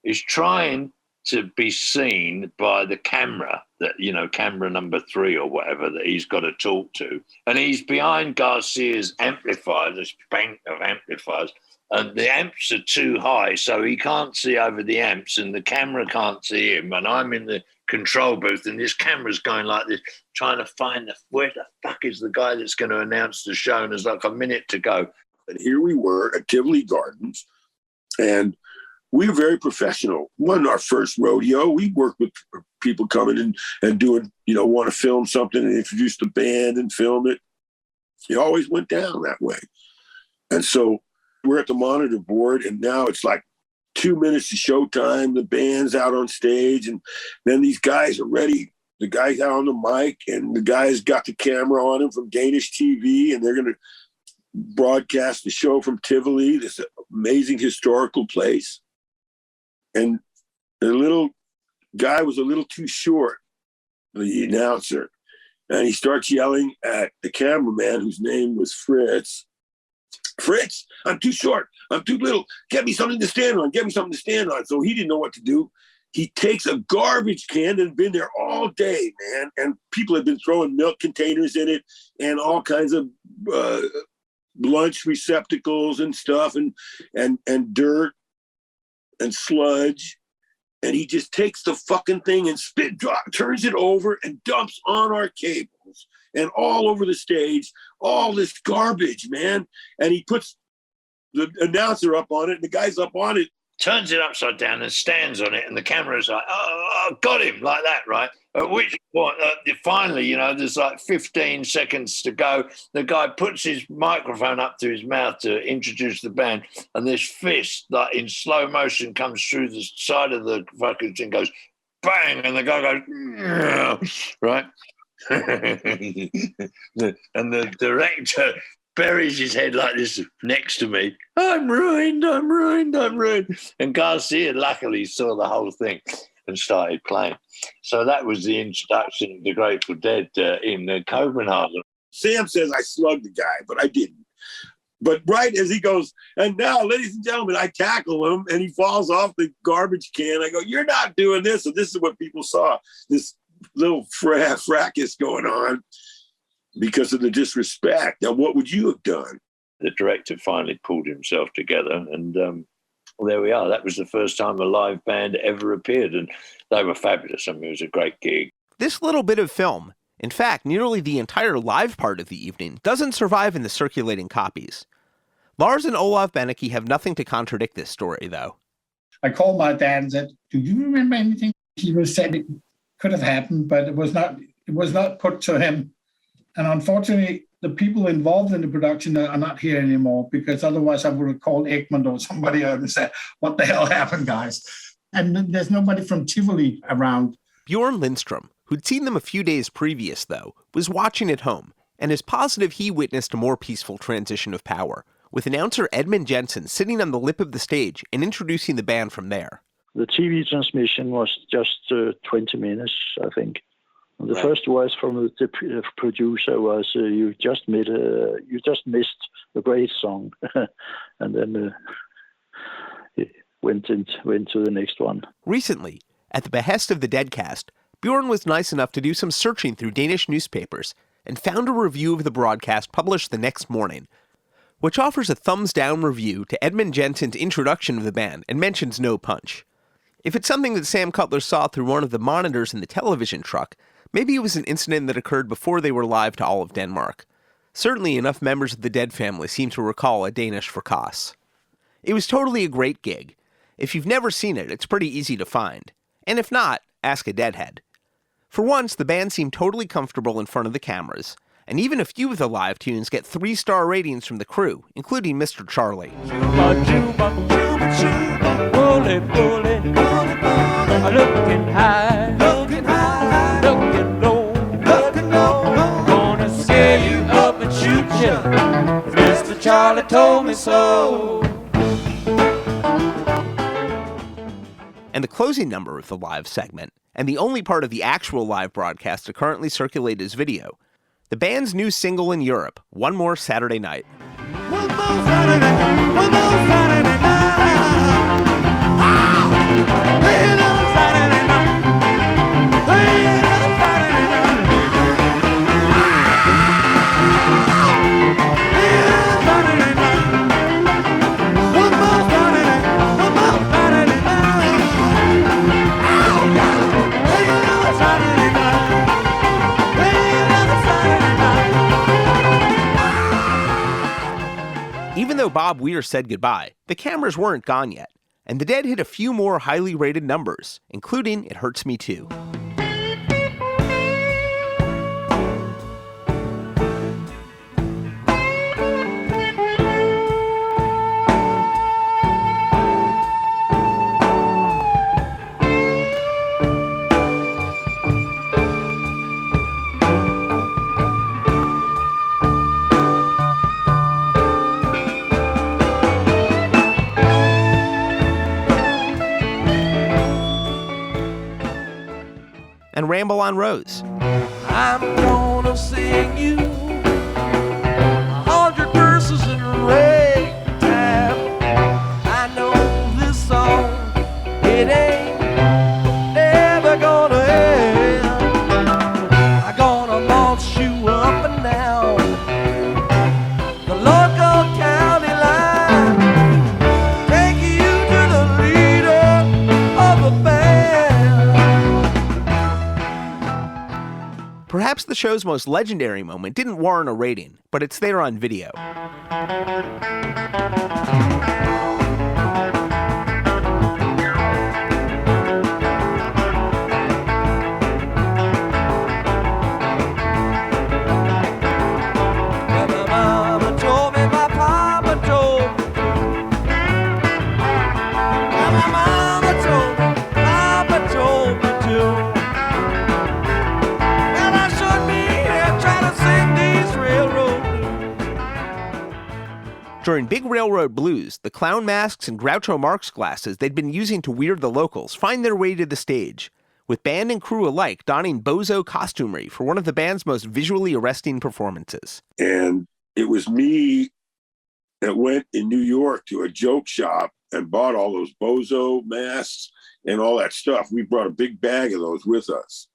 is trying to be seen by the camera, that, you know, camera number 3 or whatever that he's got to talk to. And he's behind Garcia's amplifier, this bank of amplifiers, and the amps are too high, so he can't see over the amps and the camera can't see him. And I'm in the control booth and this camera's going like this, trying to find where the fuck is the guy that's going to announce the show, and there's like a minute to go. And here we were at Tivoli Gardens, and we were very professional. It wasn't our first rodeo. We worked with people coming in and doing, you know, want to film something and introduce the band and film it. It always went down that way. And so we're at the monitor board, and now it's like 2 minutes to showtime. The band's out on stage, and then these guys are ready. The guy's out on the mic, and the guy's got the camera on him from Danish TV, and they're going to broadcast the show from Tivoli, this amazing historical place. And the little guy was a little too short, the announcer. And he starts yelling at the cameraman, whose name was Fritz. "Fritz, I'm too short. I'm too little. Get me something to stand on. Get me something to stand on." So he didn't know what to do. He takes a garbage can that had been there all day, man. And people had been throwing milk containers in it and all kinds of lunch receptacles and stuff and dirt and sludge, and he just takes the fucking thing and turns it over and dumps on our cables and all over the stage, all this garbage, man. And he puts the announcer up on it, and the guy's up on it, turns it upside down and stands on it, and the camera's like, "Oh, got him," like that, right? At which point, finally, you know, there's like 15 seconds to go. The guy puts his microphone up to his mouth to introduce the band, and this fist, like in slow motion, comes through the side of the fucking thing, goes bang, and the guy goes, right? And the director buries his head like this next to me. "I'm ruined, I'm ruined, I'm ruined." And Garcia luckily saw the whole thing and started playing. So that was the introduction of the Grateful Dead in Copenhagen. Sam says I slugged the guy, but I didn't. But right as he goes, "And now, ladies and gentlemen," I tackle him, and he falls off the garbage can. I go, "You're not doing this." And this is what people saw, this little fracas going on because of the disrespect. Now, what would you have done? The director finally pulled himself together, and well, there we are. That was the first time a live band ever appeared, and they were fabulous. I mean, it was a great gig. This little bit of film, in fact, nearly the entire live part of the evening, doesn't survive in the circulating copies. Lars and Olav Bennike have nothing to contradict this story, though. I called my dad and said, "Do you remember anything?" He was said it could have happened, but it was not put to him. And unfortunately, the people involved in the production are not here anymore, because otherwise I would have called Egmont or somebody else and said, "What the hell happened, guys?" And there's nobody from Tivoli around. Bjørn Lindstrøm, who'd seen them a few days previous, though, was watching at home and is positive he witnessed a more peaceful transition of power, with announcer Edmund Jensen sitting on the lip of the stage and introducing the band from there. The TV transmission was just 20 minutes, I think. The first voice from the producer was, "You just missed a great song," and then he went to the next one. Recently, at the behest of the Deadcast, Bjørn was nice enough to do some searching through Danish newspapers and found a review of the broadcast published the next morning, which offers a thumbs-down review to Edmund Jensen's introduction of the band and mentions no punch. If it's something that Sam Cutler saw through one of the monitors in the television truck, maybe it was an incident that occurred before they were live to all of Denmark. Certainly enough members of the Dead family seem to recall a Danish fracas. It was totally a great gig. If you've never seen it, it's pretty easy to find. And if not, ask a Deadhead. For once, the band seemed totally comfortable in front of the cameras, and even a few of the live tunes get 3-star ratings from the crew, including Mr. Charlie. Juba, juba, juba, juba, bully, bully, bully, bully, looking high, looking high, looking low, looking low, gonna scare you up and shoot you, Mr. Charlie told me so. And the closing number of the live segment, and the only part of the actual live broadcast to currently circulate as video, the band's new single in Europe, One More Saturday Night. One more Saturday night, one more Saturday night. Hey, another Saturday night. Hey, another Saturday night. Hey, another Saturday night. One more Saturday, one more Saturday night. Hey, another Saturday night. Hey, another Saturday night. Even though Bob Weir said goodbye, the cameras weren't gone yet, and the Dead hit a few more highly rated numbers, including It Hurts Me Too. And Ramble on Rose. I'm gonna sing you 100 verses in ragtime. I know this song, it ain't never gonna end. I'm gonna launch you up and down the local county line, take you to the leader of the band. Perhaps the show's most legendary moment didn't warrant a rating, but it's there on video. My mama told me, my papa told me. My mama told me, papa told me too. And I should be here trying to sing these railroad blues. During Big Railroad Blues, the clown masks and Groucho Marx glasses they'd been using to weird the locals find their way to the stage, with band and crew alike donning bozo costumery for one of the band's most visually arresting performances. And it was me that went in New York to a joke shop and bought all those bozo masks and all that stuff. We brought a big bag of those with us,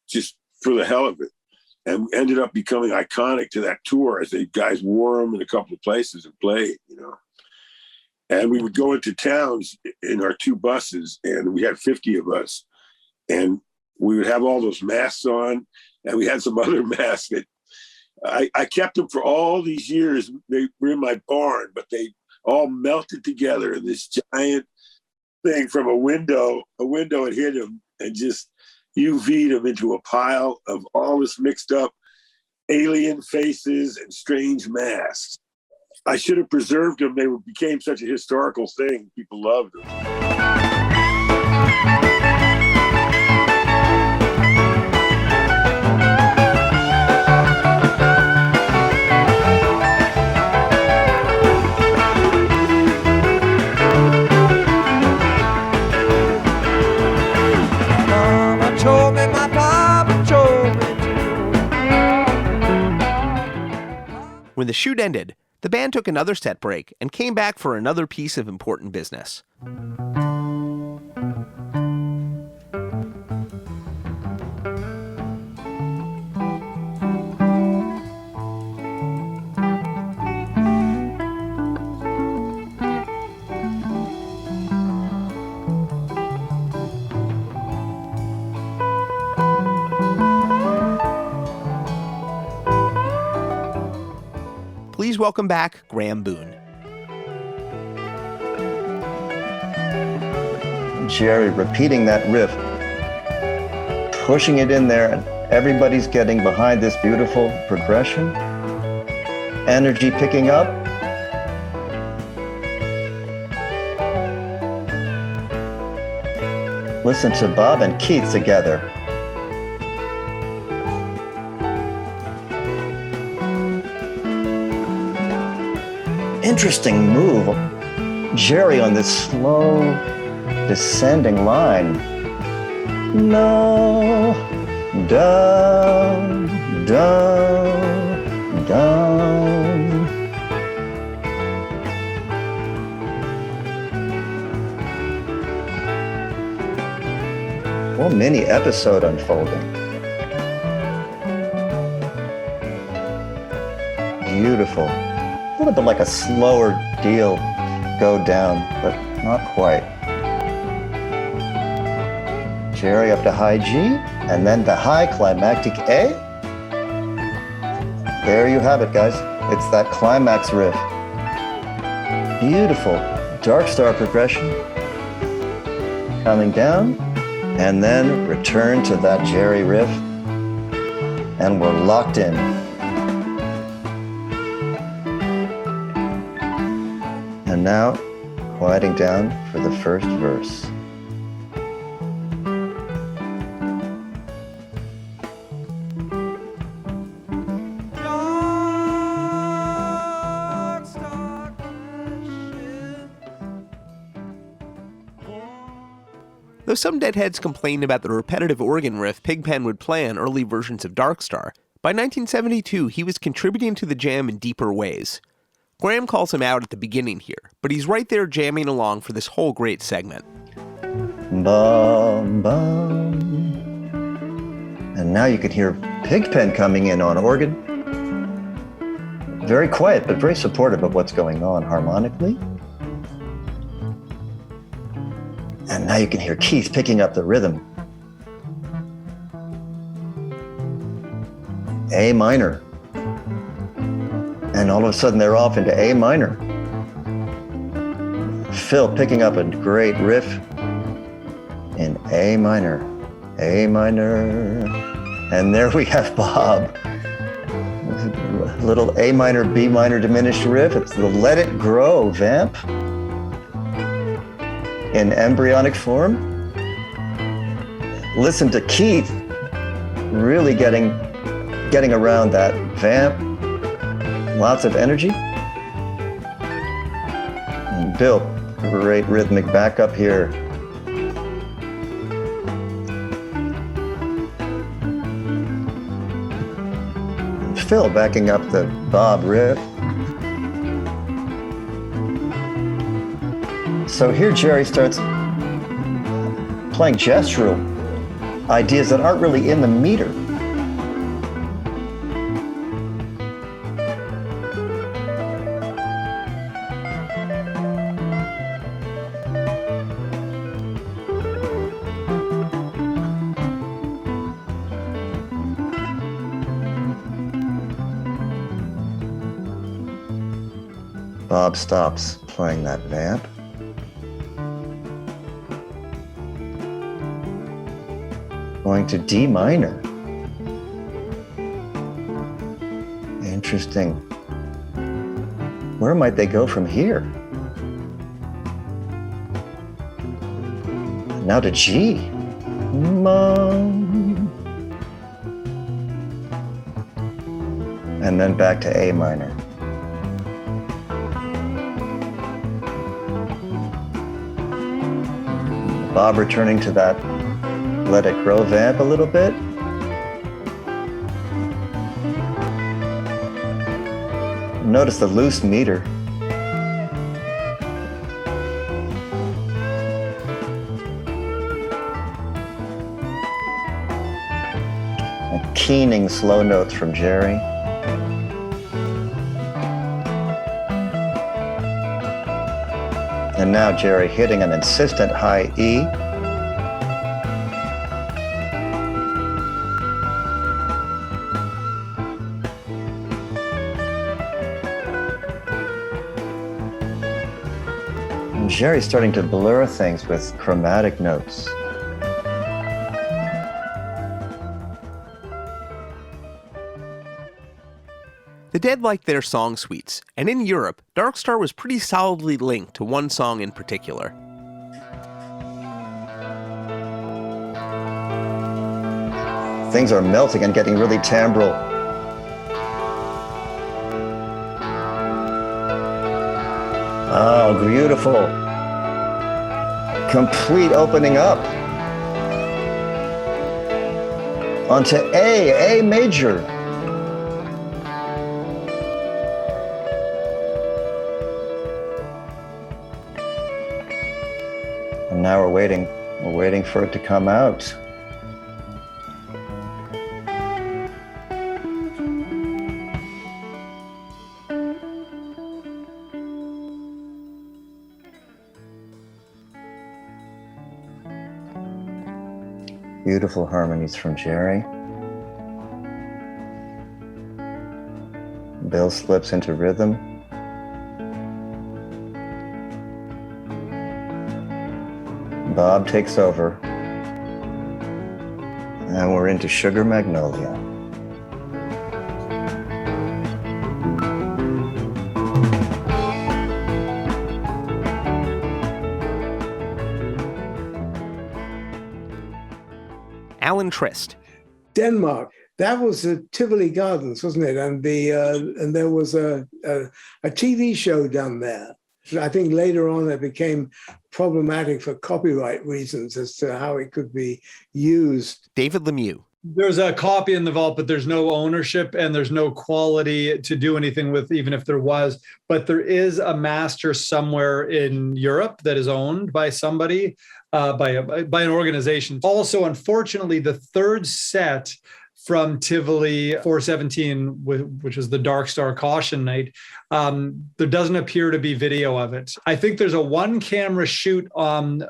just for the hell of it. And ended up becoming iconic to that tour as the guys wore them in a couple of places and played, you know. And we would go into towns in our two buses, and we had 50 of us. And we would have all those masks on, and we had some other masks that I kept them for all these years. They were in my barn, but they all melted together in this giant thing from a window had hit them and just UV'd them into a pile of all this mixed up alien faces and strange masks. I should have preserved them. They became such a historical thing. People loved them. Told me, my papa told me to. When the shoot ended, the band took another set break and came back for another piece of important business. Please welcome back Graeme Boone. Jerry repeating that riff, pushing it in there, and everybody's getting behind this beautiful progression. Energy picking up. Listen to Bob and Keith together. Interesting move. Jerry on this slow descending line. Low, down, down, down. What mini episode unfolding. Beautiful. A little bit like a slower deal go down, but not quite. Jerry up to high G, and then the high climactic A. There you have it, guys. It's that climax riff. Beautiful dark star progression. Coming down, and then return to that Jerry riff, and we're locked in. And now, quieting down for the first verse. Though some deadheads complained about the repetitive organ riff Pigpen would play on early versions of Dark Star, by 1972 he was contributing to the jam in deeper ways. Graeme calls him out at the beginning here, but he's right there jamming along for this whole great segment. Bum, bum. And now you can hear Pigpen coming in on organ. Very quiet, but very supportive of what's going on harmonically. And now you can hear Keith picking up the rhythm. A minor. And all of a sudden they're off into A minor. Phil picking up a great riff in A minor. A minor. And there we have Bob. Little A minor, B minor diminished riff. It's the Let It Grow vamp in embryonic form. Listen to Keith really getting around that vamp. Lots of energy. And Bill, great rhythmic backup here. Phil backing up the Bob riff. So here Jerry starts playing gestural ideas that aren't really in the meter. Bob stops playing that vamp. Going to D minor. Interesting. Where might they go from here? Now to G. Mom. And then back to A minor. Bob returning to that Let It Grow vamp a little bit. Notice the loose meter. And keening slow notes from Jerry. And now Jerry hitting an insistent high E. And Jerry's starting to blur things with chromatic notes. The Dead liked their song suites, and in Europe, Dark Star was pretty solidly linked to one song in particular. Things are melting and getting really timbral. Oh, beautiful. Complete opening up. Onto A major. And now we're waiting for it to come out. Beautiful harmonies from Jerry. Bill slips into rhythm. Bob takes over. And we're into Sugar Magnolia. Alan Trist. Denmark. That was the Tivoli Gardens, wasn't it? And and there was a TV show done there. I think later on it became problematic for copyright reasons as to how it could be used. David Lemieux. There's a copy in the vault, but there's no ownership and there's no quality to do anything with, even if there was. But there is a master somewhere in Europe that is owned by somebody, by an organization. Also, unfortunately, the third set from Tivoli 417, which is the Dark Star Caution Night, there doesn't appear to be video of it. I think there's a one-camera shoot on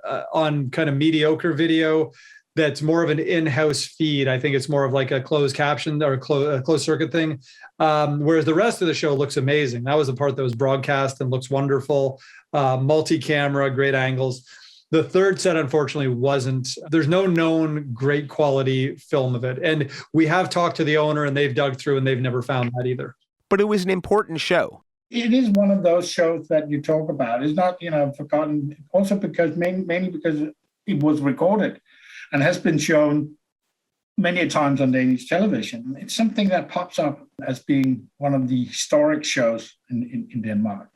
kind of mediocre video that's more of an in-house feed. I think it's more of like a closed caption or a closed circuit thing, whereas the rest of the show looks amazing. That was the part that was broadcast and looks wonderful, multi-camera, great angles. The third set, unfortunately, wasn't. There's no known great quality film of it. And we have talked to the owner and they've dug through and they've never found that either. But it was an important show. It is one of those shows that you talk about. It's not, forgotten. Also because mainly because it was recorded and has been shown many times on Danish television. It's something that pops up as being one of the historic shows in Denmark.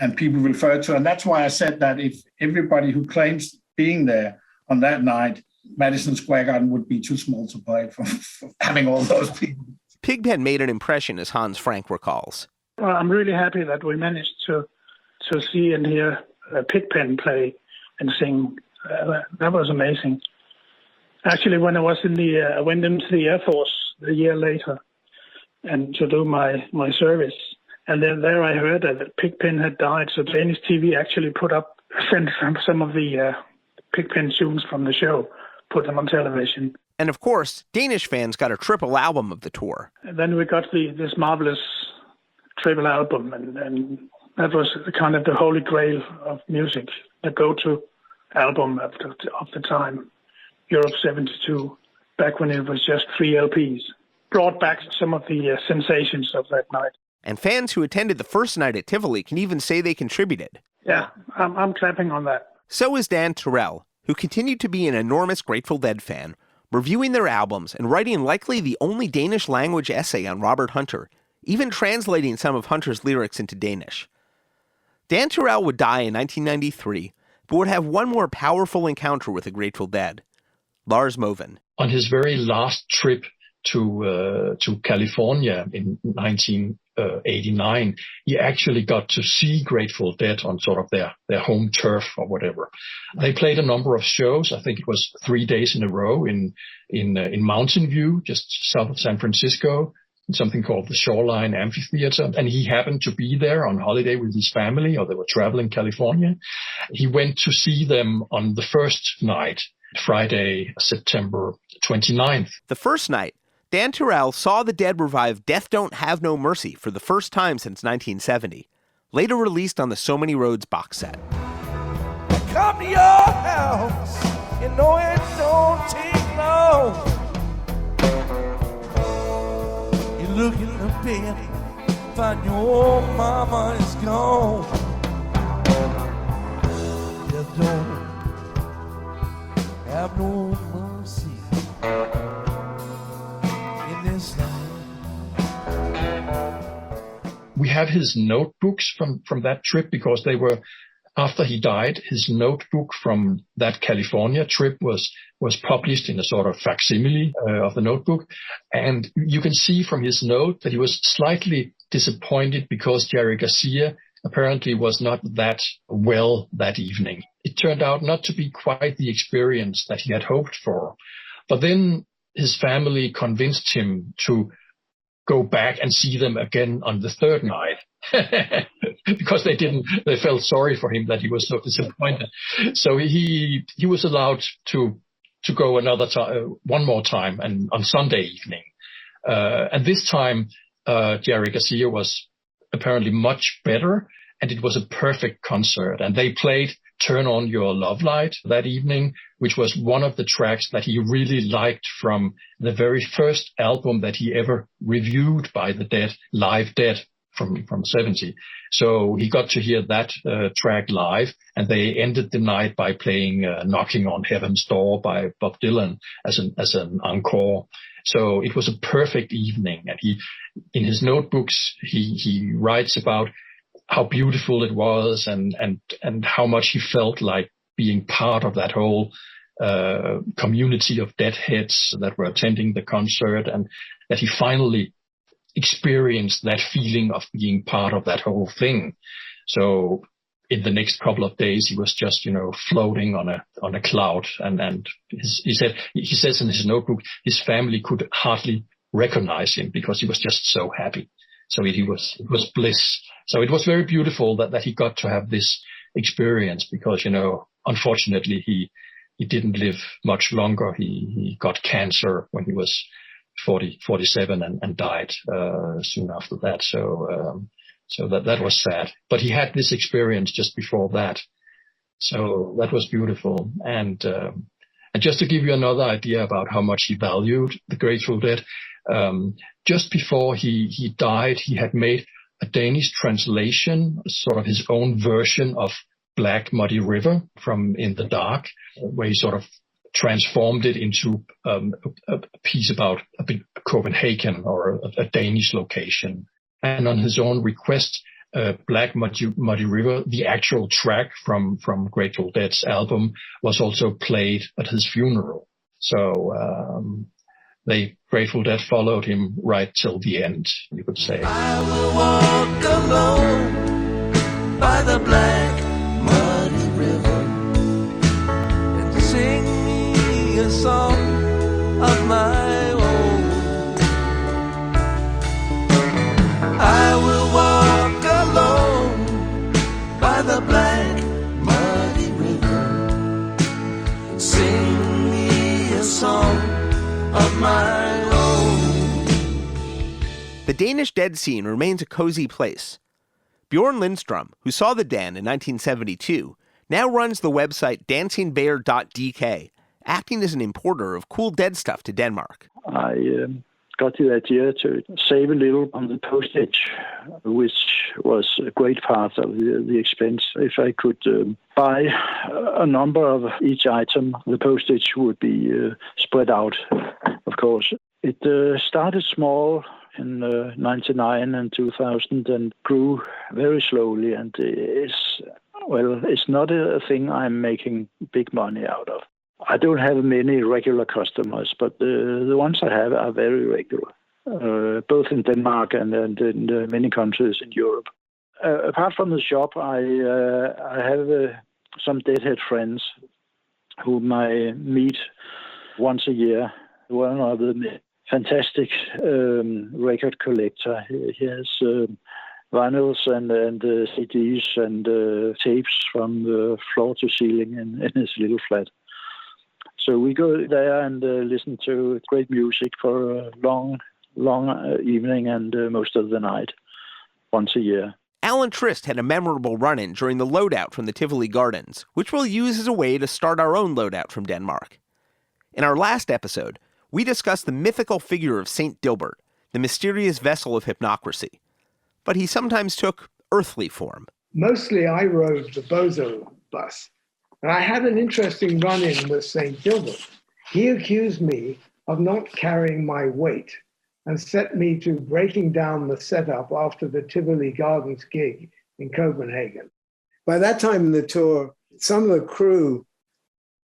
And people refer to, and that's why I said that if everybody who claims being there on that night, Madison Square Garden would be too small to play for having all those people. Pigpen made an impression, as Hans Frank recalls. Well, I'm really happy that we managed to see and hear Pigpen play and sing. That was amazing. Actually, when I was I went into the Air Force a year later and to do my service. And then there I heard that Pigpen had died, so Danish TV actually sent some of the Pigpen tunes from the show, put them on television. And of course, Danish fans got a triple album of the tour. And then we got this marvelous triple album, and that was kind of the holy grail of music, the go-to album of the time, Europe 72, back when it was just 3 LPs. Brought back some of the sensations of that night. And fans who attended the first night at Tivoli can even say they contributed. Yeah, I'm clapping on that. So is Dan Terrell, who continued to be an enormous Grateful Dead fan, reviewing their albums and writing likely the only Danish language essay on Robert Hunter, even translating some of Hunter's lyrics into Danish. Dan Terrell would die in 1993, but would have one more powerful encounter with the Grateful Dead. Lars Movin. On his very last trip to California in 1989, he actually got to see Grateful Dead on sort of their home turf or whatever. They played a number of shows. I think it was 3 days in a row in Mountain View, just south of San Francisco, in something called the Shoreline Amphitheater. And he happened to be there on holiday with his family, or they were traveling California. He went to see them on the first night, Friday, September 29th. The first night, Dan Terrell saw the Dead revive Death Don't Have No Mercy for the first time since 1970, later released on the So Many Roads box set. I come to your house, you know it don't take long. You look in the bed, find your mama is gone. Death don't have no mercy. We have his notebooks from that trip because they were, after he died, his notebook from that California trip was published in a sort of facsimile of the notebook. And you can see from his note that he was slightly disappointed because Jerry Garcia apparently was not that well that evening. it turned out not to be quite the experience that he had hoped for. But then his family convinced him to go back and see them again on the third night because they felt sorry for him that he was so disappointed. So he was allowed to go one more time, and on Sunday evening. And this time, Jerry Garcia was apparently much better, and it was a perfect concert. And they played Turn On Your Love Light that evening, which was one of the tracks that he really liked from the very first album that he ever reviewed by the Dead, Live Dead from 70. So he got to hear that track live, and they ended the night by playing Knocking on Heaven's Door by Bob Dylan as an encore. So it was a perfect evening. And in his notebooks, he writes about how beautiful it was and how much he felt like being part of that whole community of deadheads that were attending the concert, and that he finally experienced that feeling of being part of that whole thing. So in the next couple of days, he was just, floating on a cloud. And he says in his notebook, his family could hardly recognize him because he was just so happy. So it was bliss. So it was very beautiful that he got to have this experience because, unfortunately, he didn't live much longer. He got cancer when he was 47 and died soon after that. So that was sad. But he had this experience just before that. So that was beautiful. And just to give you another idea about how much he valued the Grateful Dead, just before he died, he had made a Danish translation, sort of his own version of Black Muddy River from In the Dark, where he sort of transformed it into a piece about Copenhagen or a Danish location. And on his own request, Black Muddy River, the actual track from Grateful Dead's album, was also played at his funeral. So the Grateful Dead followed him right till the end, you could say. I will walk alone by the Black Muddy River and sing me a song of my own. I will walk alone by the Black Muddy River and sing me a song of my own. The Danish Dead scene remains a cozy place. Bjørn Lindstrøm, who saw the Den in 1972, now runs the website dancingbear.dk, acting as an importer of cool Dead stuff to Denmark. I got the idea to save a little on the postage, which was a great part of the expense. If I could buy a number of each item, the postage would be spread out, of course. It started small in 99 and 2000 and grew very slowly, and it's not a thing I'm making big money out of. I don't have many regular customers, but the ones I have are very regular, both in Denmark and in many countries in Europe. Apart from the shop, I have some deadhead friends whom I meet once a year. One of them is a fantastic record collector. He has vinyls and CDs and tapes from the floor to ceiling in his little flat. So we go there and listen to great music for a long evening and most of the night, once a year. Alan Trist had a memorable run-in during the loadout from the Tivoli Gardens, which we'll use as a way to start our own loadout from Denmark. In our last episode, we discussed the mythical figure of Saint Dilbert, the mysterious vessel of hypocrisy. But he sometimes took earthly form. Mostly I rode the Bozo bus. And I had an interesting run-in with St. Dilbert. He accused me of not carrying my weight and set me to breaking down the setup after the Tivoli Gardens gig in Copenhagen. By that time in the tour, some of the crew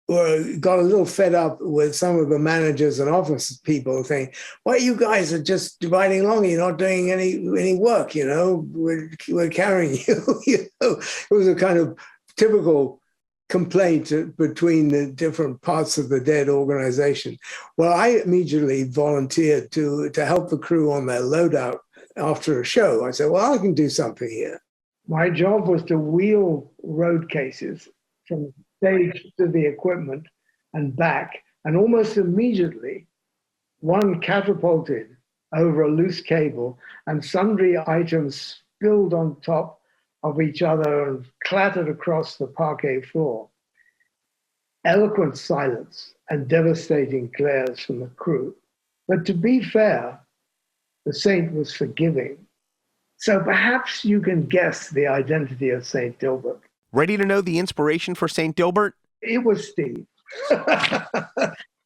got a little fed up with some of the managers and office people saying, "Well, you guys are just dividing along. You're not doing any work, We're carrying you." It was a kind of typical complaint between the different parts of the Dead organization. Well, I immediately volunteered to help the crew on their loadout after a show. I said, well, I can do something here. My job was to wheel road cases from the stage to the equipment and back, and almost immediately, one catapulted over a loose cable, and sundry items spilled on top of each other and clattered across the parquet floor. Eloquent silence and devastating glares from the crew. But to be fair, the saint was forgiving. So perhaps you can guess the identity of St. Dilbert. Ready to know the inspiration for St. Dilbert? It was Steve.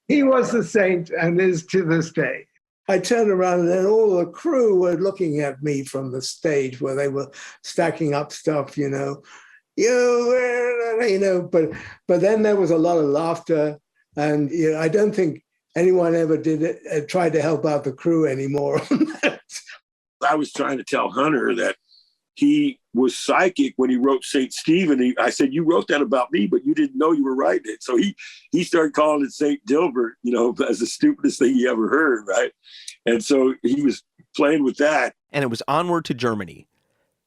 He was the saint and is to this day. I turned around and then all the crew were looking at me from the stage where they were stacking up stuff, but then there was a lot of laughter, and I don't think anyone ever tried to help out the crew anymore on that. I was trying to tell Hunter that he was psychic when he wrote St. Stephen. I said, you wrote that about me, but you didn't know you were writing it. So he started calling it St. Dilbert, as the stupidest thing he ever heard, right? And so he was playing with that. And it was onward to Germany.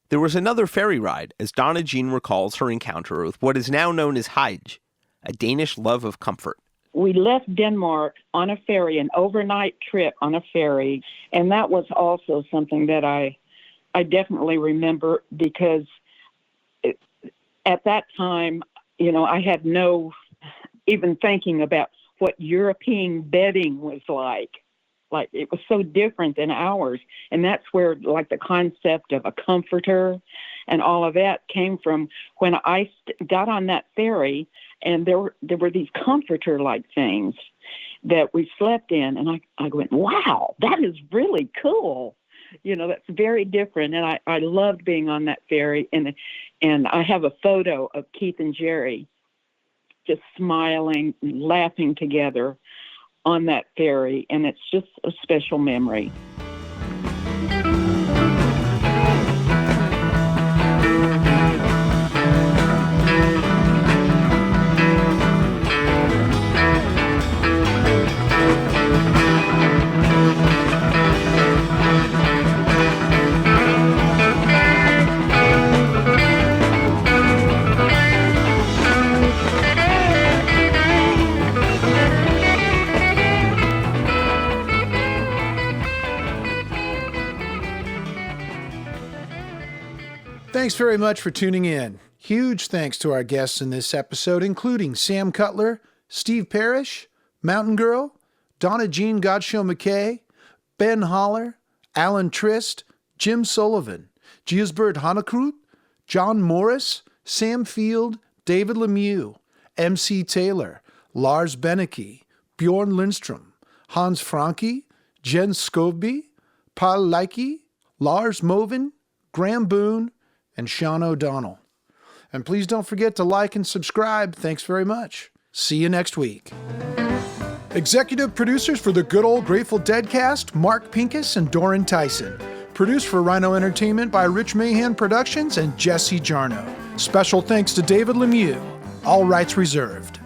There was another ferry ride, as Donna Jean recalls her encounter with what is now known as Hajj, a Danish love of comfort. We left Denmark on a ferry, an overnight trip on a ferry, and that was also something that I definitely remember, because at that time, I had no even thinking about what European bedding was like. Like, it was so different than ours. And that's where, like, the concept of a comforter and all of that came from when I got on that ferry, and there were these comforter-like things that we slept in. And I went, wow, that is really cool. That's very different. And I loved being on that ferry. And I have a photo of Keith and Jerry just smiling, laughing together on that ferry. And it's just a special memory. Thanks very much for tuning in. Huge thanks to our guests in this episode, including Sam Cutler, Steve Parish, Mountain Girl, Donna Jean Godchaux MacKay, Ben Holler, Alan Trist, Jim Sullivan, Gijsbert Hanekroot, John Morris, Sam Field, David Lemieux, MC Taylor, Lars Bennike, Bjørn Lindstrøm, Hans Francke, Jen Skovby, Palle Lykke, Lars Movin, Graeme Boone, and Shaugn O'Donnell. And please don't forget to like and subscribe. Thanks very much. See you next week. Executive producers for the Good Old Grateful Deadcast, Mark Pincus and Doran Tyson. Produced for Rhino Entertainment by Rich Mahan Productions and Jesse Jarno. Special thanks to David Lemieux. All rights reserved.